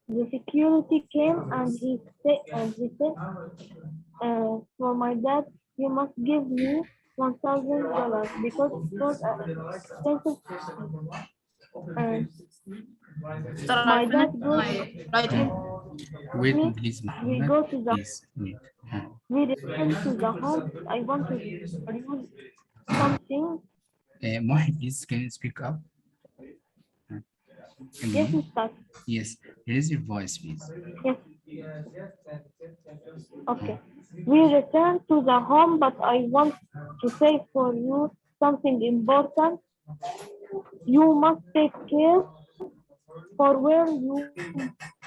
The security came and he said, for my dad, you must give me $1,000 because it was expensive and After I my dad finished goes my writing. Wait, we please, we Muhammad. go to the Please, wait. we return to the home. I want to use something. Mohit, please, can you speak up? Yes, Again? Mr. Yes, raise your voice, please. Yes, okay. We return to the home, but I want to say for you something important. You must take care for where you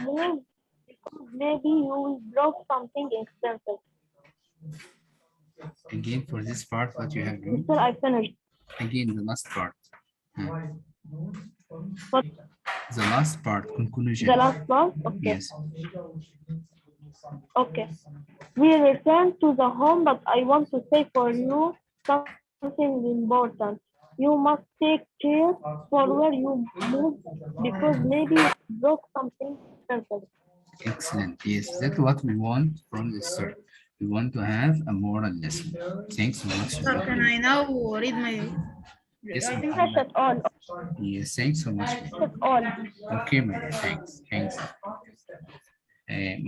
move because maybe you will drop something expensive. Again, for this part, what you have written? Mister, I finished. Again, the last part. But The last part, conclusion. the last part, okay. Yes. Okay. We return to the home, but I want to say for you something important. You must take care for where you move because maybe you broke something expensive. Excellent. Yes, that's what we want from the start. We want to have a moral lesson. Thanks so much. Sir, can I now read my Yes, writing? That's Muhammad. it all. Yes, thanks so much. That's all. Okay, man. Thanks. Thanks.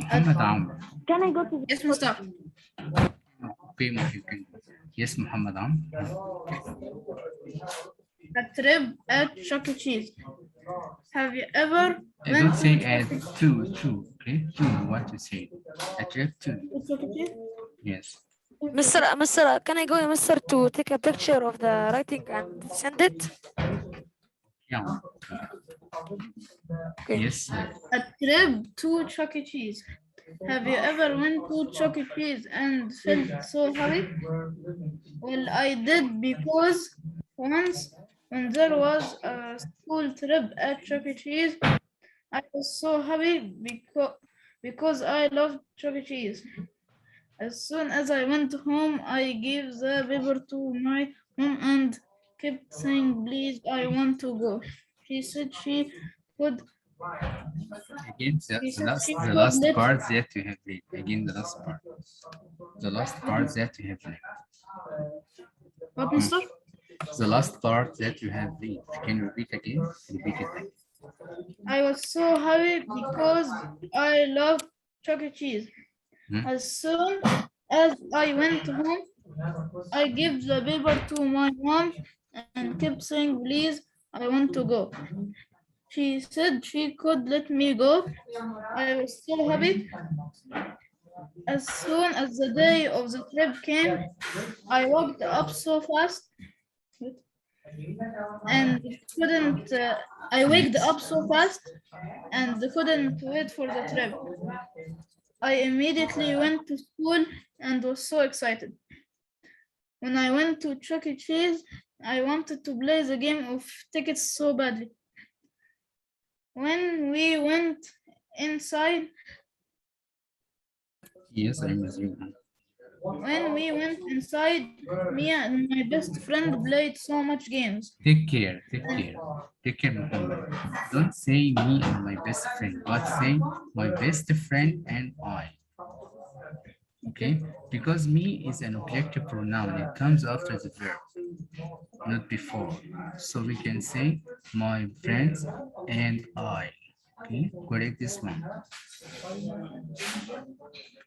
Muhammad Amr. Can I go to the Yes, Mr. Okay, you can. Yes, Muhammad Amr. A trip at Chuck E. Cheese. Have you ever went Don't to say Chuck E. two, okay? Two, what to say? A trip two. Chuck E. Cheese? Yes. Mr. Can I go, Mr. to take a picture of the writing and send it? Yeah. Okay. Yes. A trip to Chuck E. Cheese. Have you ever went to Chuck E. Cheese and felt so happy? Well, I did because once when there was a school trip at Chuck E. Cheese, I was so happy because I loved Chuck E. Cheese. As soon as I went home, I gave the paper to my mom and kept saying, "Please, I want to go." She said she could. Again, She the said last, she the could last let. part that you have read. Again, the last part. The last part that you have read. What, Mister? The last part that you have read. Can you repeat again? Repeat it again. I was so happy because I love Chuck E. Cheese. Hmm? As soon as I went home, I gave the paper to my mom and kept saying, "Please, I want to go." She said she could let me go. I was so happy. As soon as the day of the trip came, I woke up so fast and couldn't. I waked up so fast and couldn't wait for the trip. I immediately went to school and was so excited. When I went to Chuck E. Cheese, I wanted to play the game of tickets so badly. When we went inside, Yes, I'm with you. me and my best friend played so much games. Take care, take care. Take care, Muhammad. Don't say me and my best friend, but say my best friend and I. Okay? Because me is an objective pronoun. It comes after the verb, not before. So we can say my friends and I. Okay? Correct this one.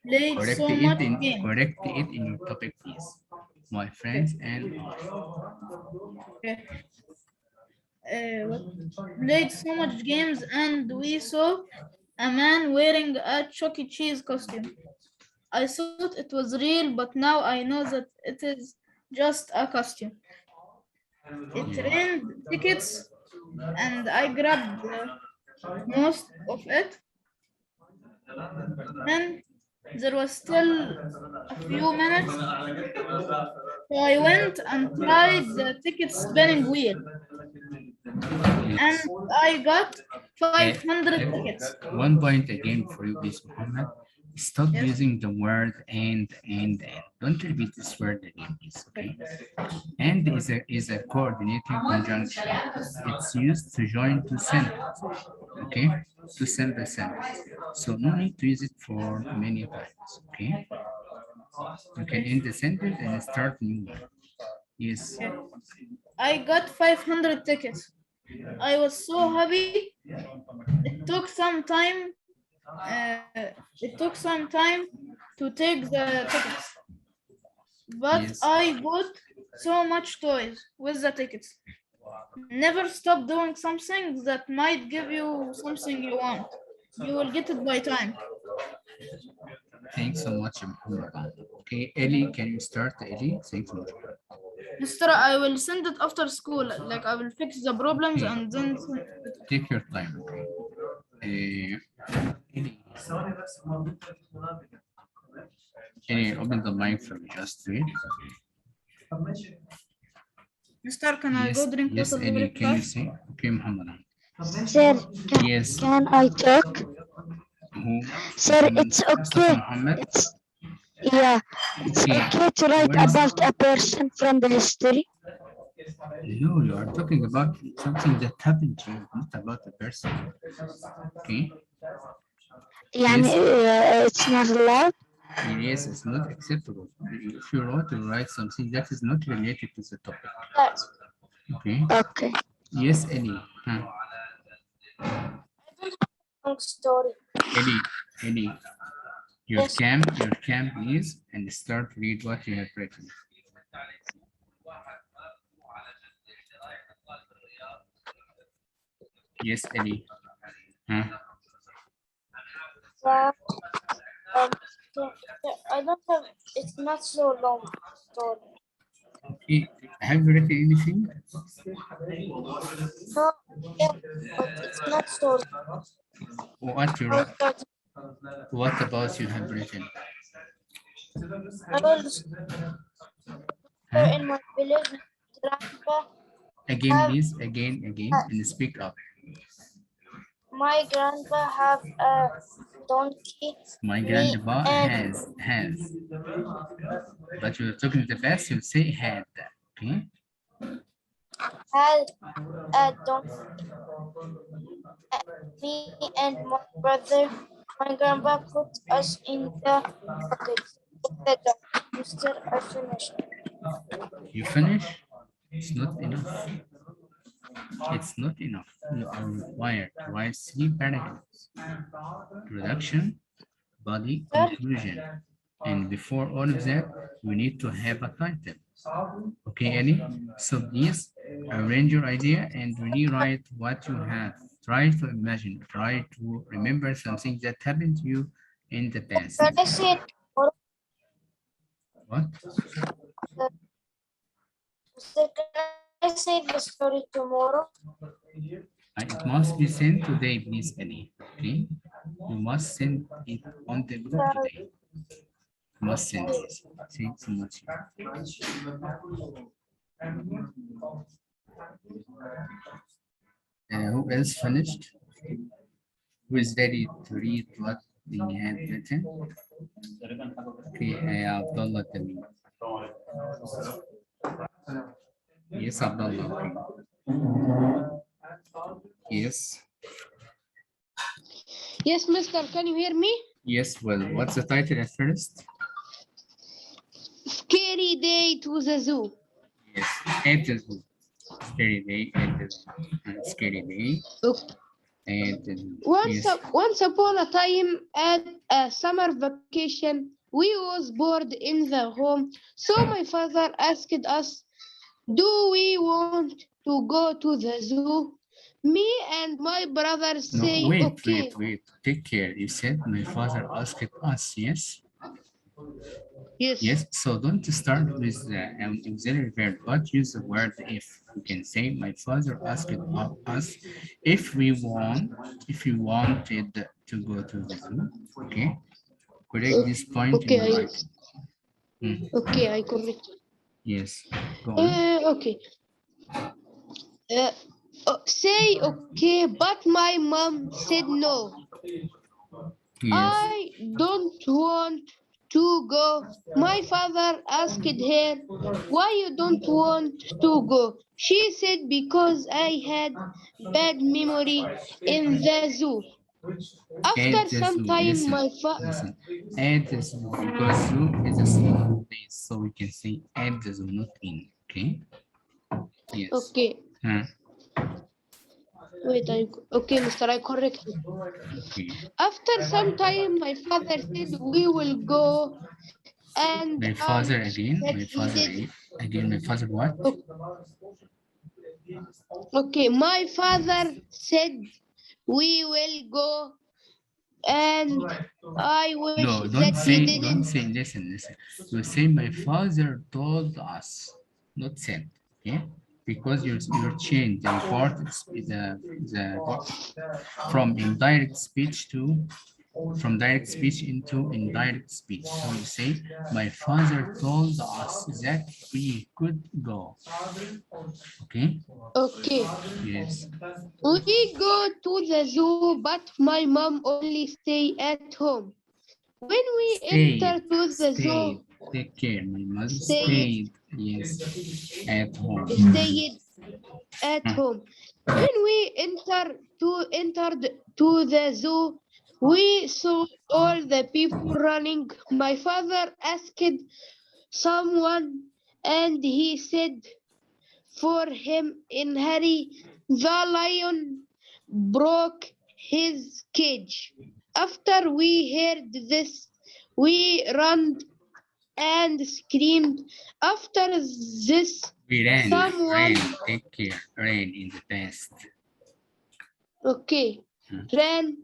Played so much games. Correct it in your topic, please. My friends and I. Okay. Played so much games and we saw a man wearing a Chuck E. Cheese costume. I thought it was real, but now I know that it is just a costume. It rained tickets and I grabbed most of it. Then there was still a few minutes, so I went and tried the ticket spinning wheel, and I got 500 tickets. 1 point again for you, please, Muhammad. Stop Yes. using the word and. Don't repeat this word again, please. Okay. And is a coordinating conjunction. It's used to join two sentences. Okay, to simple sentence. So no need to use it for many times. Okay. You can end the sentence and start new one. Yes. I got 500 tickets. I was so happy. It took some time. It took some time to take the tickets, but Yes. I bought so much toys with the tickets. Never stop doing something that might give you something you want. You will get it by time. Thanks so much, Muhammad. Okay, Ellie, can you start, Ellie? Thanks so much. Mister, I will send it after school. Like I will fix the problems Okay. and then Take your time, okay? Ellie, open the mic for me, just wait. Mister, can I Yes, go drink yes, water very Ellie, can you fast? say? Okay, Muhammad. Sir, Yes, can I talk? who? Sir, it's Mustafa okay. Muhammad. Yeah, it's Okay, okay to write where is? about a person from the history. No, you are talking about something that happened to you, not about the person. Okay, يعني yes, it's not allowed. yes, it's not acceptable. If you want to write something that is not related to the topic. Okay, Okay. yes, Ellie. Huh. Long story. Ellie, Yes. your cam, please, and start read what you have written. Yes, Ellie. Huh? Yeah. Um. I don't have. It's not so long story. Okay. Have you written anything? No. Yeah. But it's not so What you long. what about you have written? I was Huh? in my village. Grandpa Again, have please, again, and speak up. my grandpa have a donkey. My Me grandpa and has. But you're talking the past, you say had. Okay. had a donkey. Me and my brother. My grandpa put us in the bucket. In the donkey. Mister, I finished. You finish? It's not enough. It's not enough. You are required to write 3 paragraphs. Introduction, body, Sir, conclusion. And before all of that, we need to have a title. Okay, Ellie? So please arrange your idea and rewrite what you have. Try to imagine, try to remember something that happened to you in the past. can I say it tomorrow? What? Mister, can I say the story tomorrow? It must be sent today, please, Ellie. Okay? You must send it on the group today. You must send it. Thanks so much. Who else finished? Who is ready to read what they have written? Okay, Abdullah Tamim. Yes, Abdullah. Okay. Yes. Yes, mister, can you hear me? Yes, well, what's the title at first? Scary day to the zoo. Yes, at the zoo. Scary day at the zoo. Scary day Okay. at the zoo. Once, Yes. once upon a time, at a summer vacation, we was bored in the home. So my father asked us, "Do we want to go to the zoo?" Me and my brother No, say, wait, "Okay." wait. Take care. You said my father asked us, yes? Yes. Yes, so don't start with an auxiliary verb, but use the word if. You can say, my father asked us if we wanted to go to the zoo. Okay, correct this point in your Okay, writing. okay, I correct. Yes, go on. Okay. Say okay, but my mom said no. Yes, I don't want to go. My father asked her, "Why you don't want to go?" She said, "Because I had bad memory in the zoo." add After the some zoo. time, Listen, my father. listen. Add the zoo because zoo is a small place, so we can say add the zoo, not in. Okay. Yes. Okay. Wait, okay, Mr. I correct it. Okay. After some time, my father said we will go, and My father again. My father again. My father what? Okay, my father said we will go, and I wish No, that he don't didn't. say, listen. You say my father told us, not said, okay? Because you're changed the importance from indirect speech to from direct speech into indirect speech. So you say my father told us that we could go. Okay? Okay, Yes. we go to the zoo, but my mom only stay at home. When we enter to the zoo, Stayed. Take care. My mother stayed, stayed. Yes. At home. stayed at home. When we entered to the zoo, we saw all the people running. My father asked someone, and he said for him in hurry, the lion broke his cage. After we heard this, we ran and screamed. After this, We ran. someone, Take care. Ran in the past. okay, ran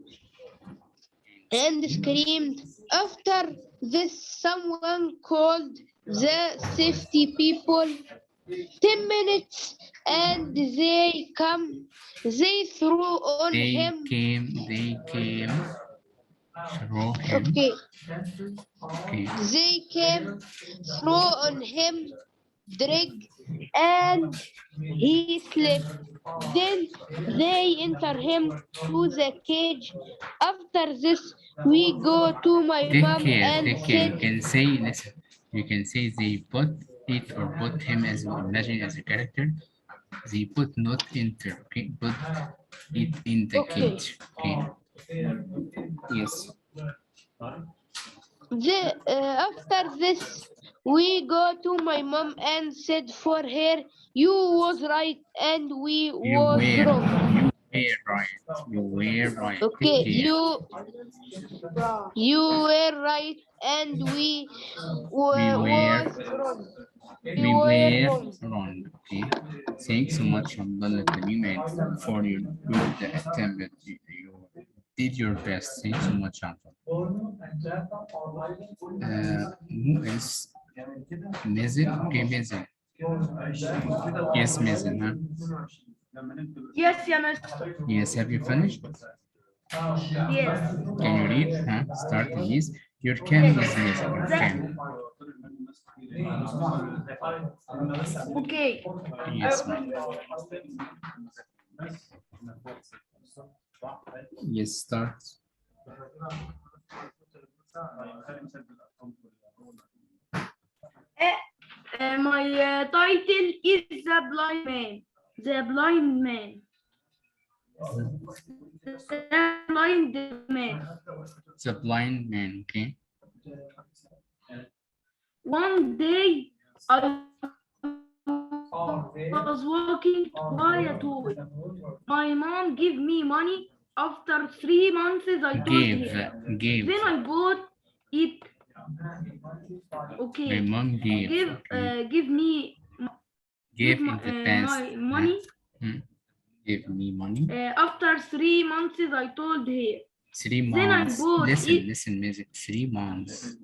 and screamed. After this, someone called the safety people. 10 minutes and they come. They threw on him. They came. Throw him. Okay. Okay. They came, threw on him, drag, and he slept. Then they enter him to the cage. After this, we go to my mom and Take care. said, You can say, listen, you can say they put it or put him as we imagine as a character. They put not enter, okay? Put it in the okay. cage. Okay. Yes. After this, we go to my mom and said for her, you was right and we was wrong. You were right. You were right. Okay, Take care. you were right and we We were was wrong. We we were were wrong. wrong. Okay. Thanks so much, Abdullah Tamim, for your good attempt. You did your best. Thanks so much, Abdullah. Who is Mizil? Okay, Mizil. Yes, Mizil, huh? Yes, yeah, Mister. Yes, have you finished? Yes. Can you read? Huh? Start, please. Your cam is Mizil. Your cam. Okay. Yes, ma'am. Yes, start. My title is The Blind Man. The Blind Man. The Blind Man. The blind man, okay? One day I was walking to buy a toy. My mom gave me money. After 3 months, I told her. Gave. Then I bought it. My Okay. mom gave. Give me. Gave Give in the past. my money. Give me money. After 3 months, I told her. 3 months. Then I bought it. Listen, music. 3 months.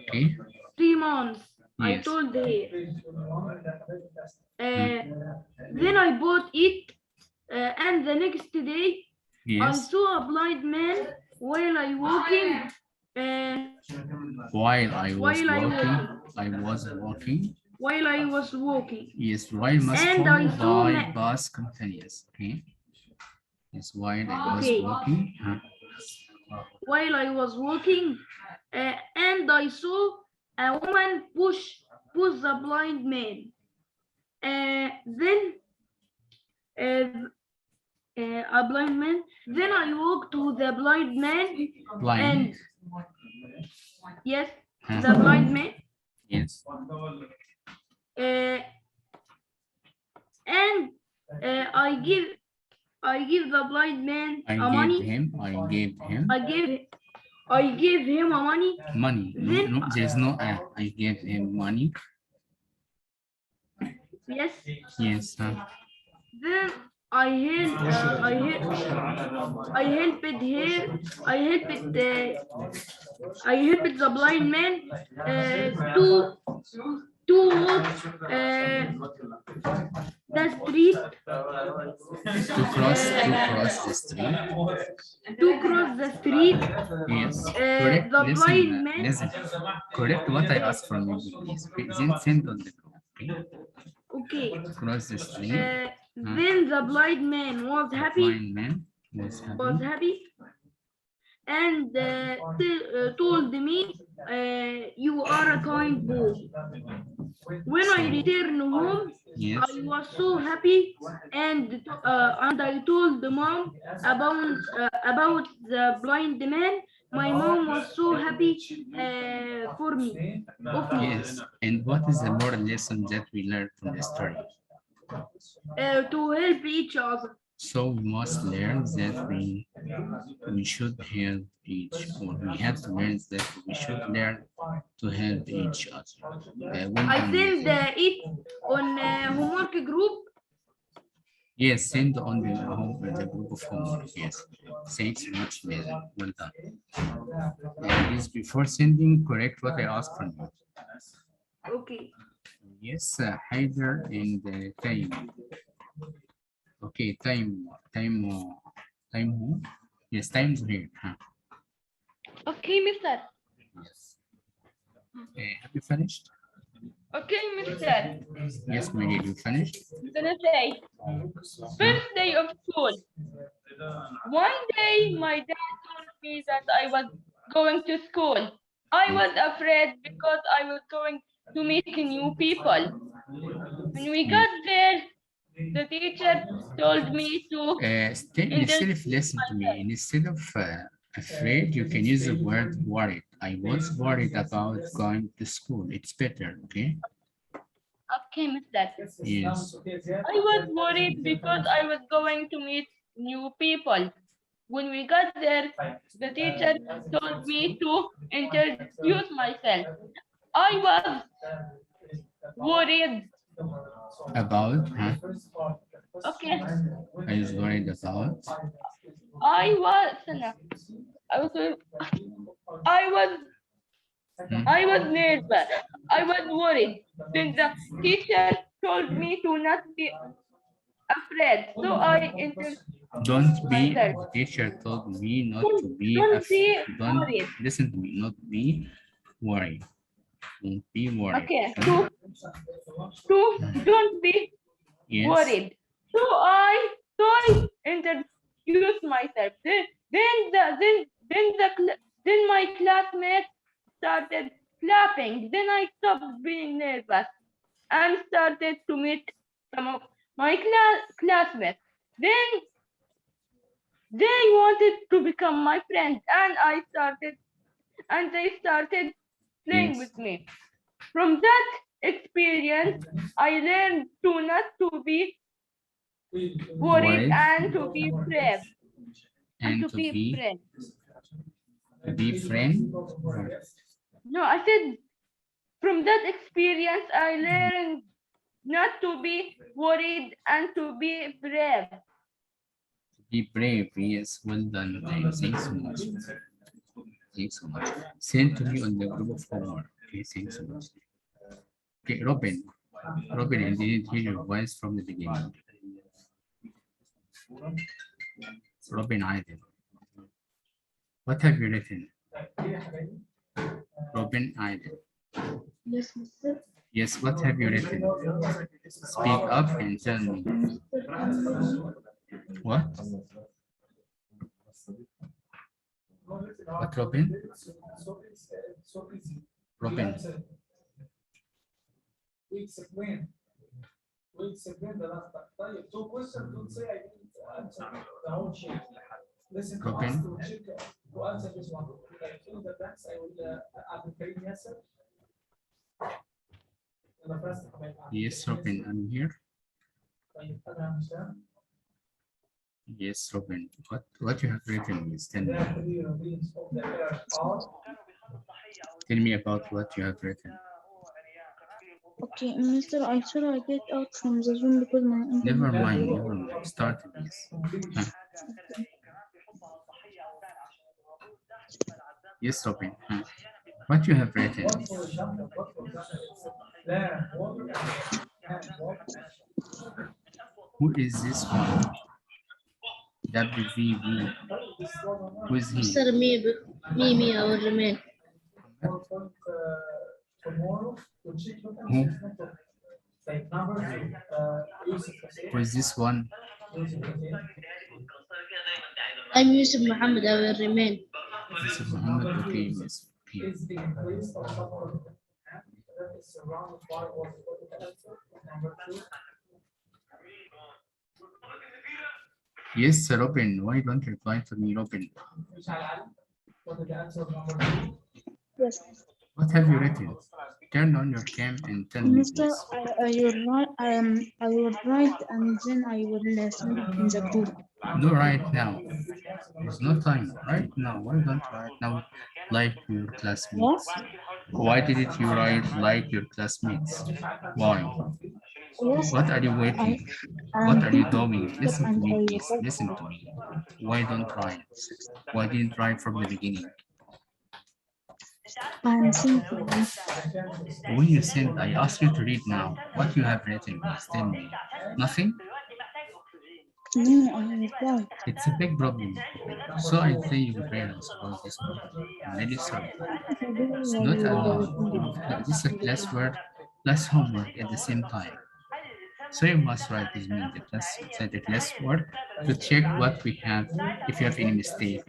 Okay. 3 months. I Yes. told her. Then I bought it, and the next day I Yes. saw a blind man while I walking. While I was walking. While I was walking. Yes, while must And follow I saw by bus companions. Okay. Yes, while I was walking. While I was walking, and I saw a woman push the blind man. Then a blind man. Then I walked to the blind man. Blind. And yes, the blind man. Yes. I give the blind man I a money. I gave him a money. money. No, there's no I gave him money. Yes. Yes. Then I helped her. I helped her. I helped the blind man to walk the street. To cross the street. To cross the street. Yes. Correct. The Listen, blind man. listen. Correct what I asked from you, please. Then send on the group. Okay. Okay. Cross the street. Then the blind man was happy. Blind man was happy. And told me, you are a kind boy. When I returned home, Yes. I was so happy, and I told the mom about the blind man. My mom was so happy for me. Yes. And what is the moral lesson that we learned from the story? To help each other. So we must learn that we should help each, or we have to learn that we should learn to help each other. I send it on homework group. Yes, send on the group of homework. Yes, thanks so much, Mason. Well done. And please, before sending, correct what I asked from you. Okay. Yes, Haider and time. Okay, time. Yes, time's here. Okay, mister. Yes. Have you finished? Okay, mister. Yes, my dear, you finished? Gonna say, first day of school. One day, my dad told me that I was going to school. I was afraid because I was going to meet new people. When we got there, the teacher told me to Instead of listen to me, instead of afraid, you can use the word worried. I was worried about going to school. It's better, okay? Okay, mister. Yes. I was worried because I was going to meet new people. When we got there, the teacher told me to introduce myself. I was worried. About, Okay. I was worried about. I was nervous. I was worried. Then the teacher told me to not be afraid. So I introduced Don't be, myself. the teacher told me not to be Don't be worried. listen to me, not be worried. Don't be worried. Okay. Don't be Yes. worried. So I introduced myself. Then my classmates started clapping. Then I stopped being nervous and started to meet some of my classmates. Then they wanted to become my friends, and they started playing Yes. with me. From that experience, I learned to not to be worried and to be brave. And to be friend. To be friend. No, I said from that experience, I learned not to be worried and to be brave. Be brave, yes, well done. Thanks so much. Thanks so much. Send to me on the group of homework. Okay, thanks so much. Okay, Robin, I didn't hear your voice from the beginning. Robin, I did. What have you written? Robin, I did. Yes, Mr. Yes, what have you written? Speak up and tell me. What? What, Robin? Robin. We explain the last time. Two questions, don't say I didn't answer the whole sheet. Listen to us to check to answer this one. Like in the blanks, I will prepare Yasser. Yes, Robin, I'm here. Yes, Robin. What you have written is tell me. Tell me about what you have written. Okay, Mister, I should I get out from the Zoom because my Never internet is mind, very never mind. Start please. Huh. Yes, Robin. Huh. What you have written? Who is this one? WVV. Who is he? Mr. Me, I will remain. Who? Who is this one? I'm Yusuf Muhammad, I will remain. Mr. Muhammad. Okay, Miss P. Yes, Robin. Why don't you reply to me, Robin? yes. What have you written? Turn on your cam and tell me, Mister, please. I will write and then I will send it in the group. Do right now. There's no time. Right now. Why don't you write now like your What? classmates? Why didn't you write like your classmates? Why? Yes, What are you waiting? I'm What are you doing? thinking Listen to and me, I please. will Listen to me. Why don't write? Why didn't write from the beginning? I'm thinking. When you send, I asked you to read now. What you have written, please tell me. Nothing? No, I reply. It's a big problem. So I tell your parents about this one. I'm really sorry. It's Today I not will allowed. send it. This is a classwork plus homework at the same time. So you must write with me the classwork to check what we have. If you have any mistake,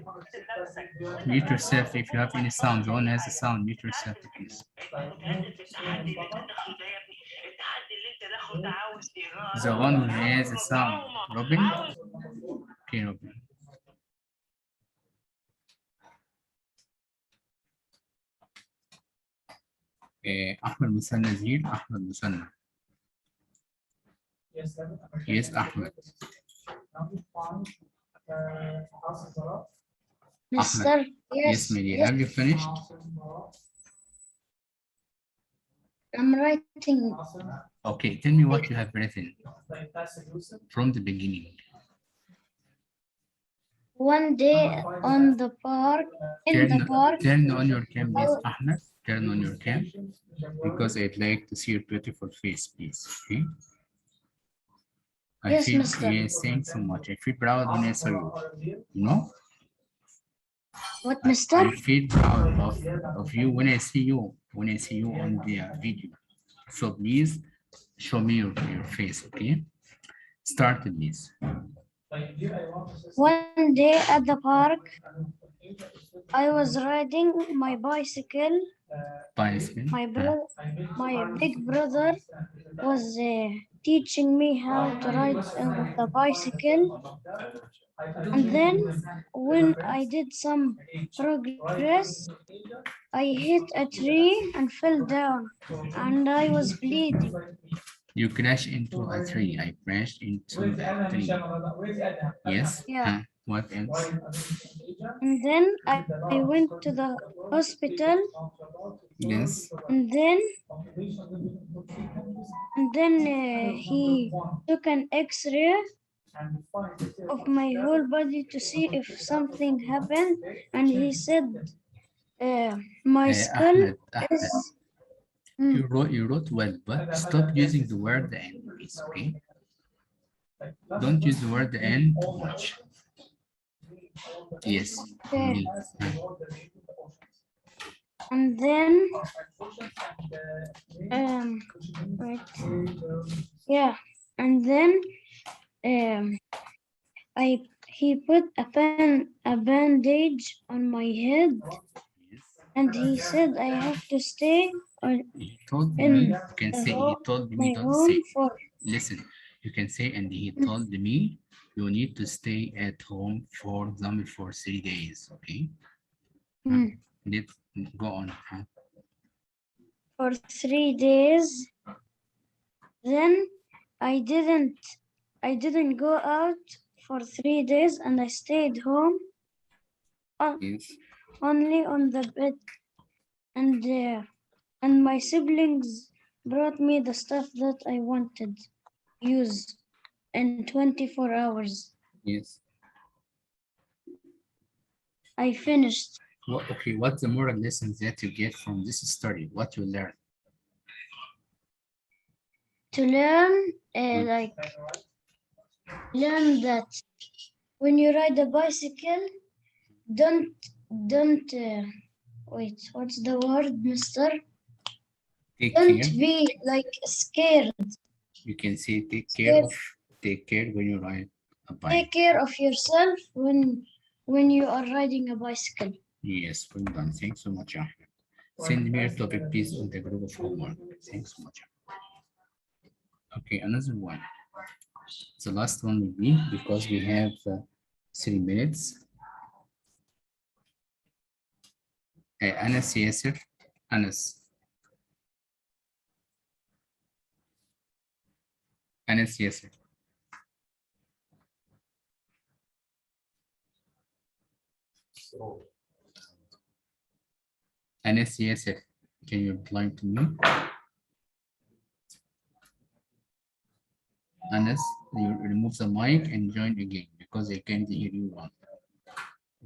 mute yourself. If you have any sound, the one has a sound, mute yourself, please. The one who has a sound, Robin. Okay, Robin. أحمد مثنى زين أحمد مثنى. Yes, Ahmed. Mister, Yes, Mary. yes, Have you finished? I'm writing. Okay, tell me what you have written from the beginning. One day on the park, Turn on your cam, please, Ahmed. Turn on your cam because I'd like to see your beautiful face, please. Okay. Yes, mister. Yes, thanks so much. I feel proud when I saw you. You know? What, I mister? feel proud of you when I see you on the video. So please show me your face, okay? Start please. One day at the park, I was riding my bicycle. My big brother was teaching me how to ride on the bicycle. And then when I did some progress, I hit a tree and fell down, and I was bleeding. You crashed into a tree. I crashed into a tree. Yes. Yeah. What else? And then I went to the hospital. Yes. And then he took an X-ray of my whole body to see if something happened, and he said my skull Ahmed. is. You wrote well, but stop using the word "and," please, okay? Don't use the word "and" too much. Yes. Okay. Me. And then wait. Yeah, and then he put a bandage on my head, and he said I have to stay He told me, in you can say, he told me, my don't home say. for. Listen, you can say, and he told me you need to stay at home, for example, for 3 days, okay? Let's go on. For 3 days. Then I didn't I didn't go out for 3 days and I stayed home Yes. only on the bed. And my siblings brought me the stuff that I wanted use in 24 hours. Yes. I finished. Okay, what's the moral lessons that you get from this story? What you learn? To learn, learn that when you ride a bicycle, don't wait. What's the word, Mister? Take Don't care. be like scared. You can say take care when you ride a bike. Take care of yourself when you are riding a bicycle. Yes, well done. Thanks so much, Ahmed. Send me a topic, please, on the group of homework. Thanks so much. Okay, another one. The last one will be because we have 3 minutes. Anas Yasser. Anas. Anas Yasser. Anas Yasser. Can you reply to me? Anas, you remove the mic and join again because I can't hear you well.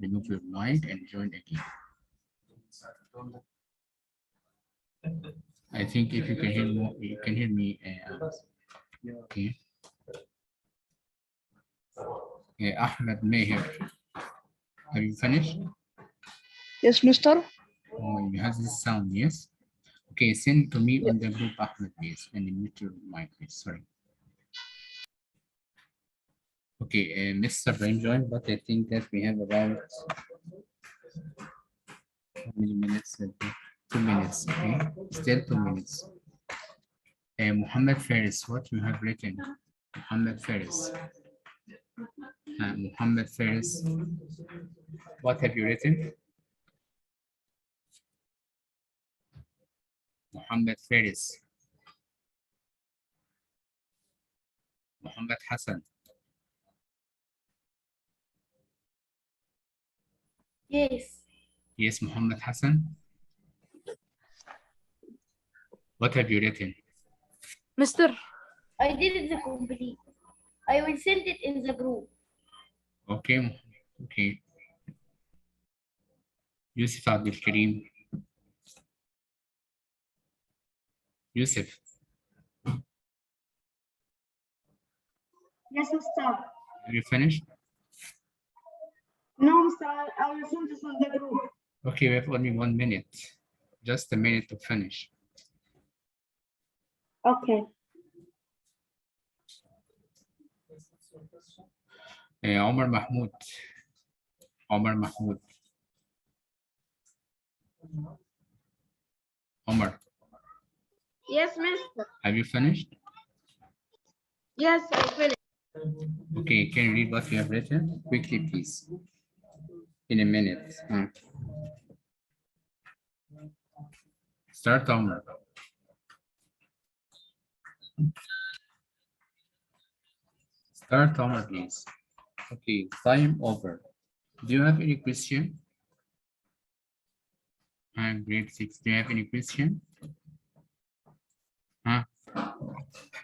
Remove your mic and join again. I think if you can hear me, you can hear me. Okay. Ahmed Meher, have you finished? Yes, mister. Oh, you have this sound, yes? Okay, send to me on the group, Ahmed, please, and mute your mic, please. Sorry. Okay, Mr. Rain joined, but I think that we have about how many minutes? 2 minutes, okay? Still 2 minutes. Muhammad Faris, what you have written? Muhammad Faris. Muhammad Faris, what have you written? Muhammad Faris. Muhammad Hassan. Yes. Yes, Muhammad Hassan. What have you written? Mister, I did the complete. I will send it in the group. Okay, okay. Yusuf Abdul Karim. Yusuf. Yes, Mister. Have you finished? No, Mister. I will send this on the group. Okay, we have only 1 minute. Just a minute to finish. Okay. Omar Mahmoud. Omar Mahmoud. Omar, Yes, Mister. have you finished? Yes, I finished. Okay, can you read what you have written? Quickly, please. In a minute. Start, Omar. Start, Omar, please. Okay, time over. Do you have any question? Grade 6, do you have any question?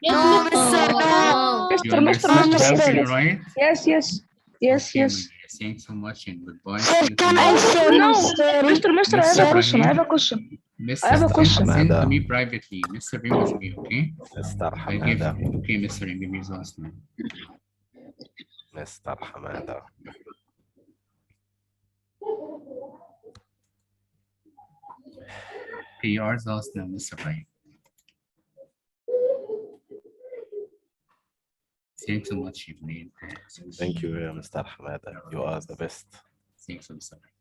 Yes, No, Mister. Mister, no. You Mister, understand how Mister. can you write? Yes, yes. Yes, Okay, my yes. dear. Thanks so much and goodbye. Sir, See you can I tomorrow. say No, sorry? Mister, I have a question. I have a question. I have a question. Send to me privately. Mr. Rim with me, okay? Mr. I give, Hamada. okay, Mr. Rim, give me his last name. Mr. Hamada. Okay, yours last name, Mr. Rim. Thanks so much, Evelyn. Thank you, Mr. Hamada. You are the best. Thanks, Mr. Rim.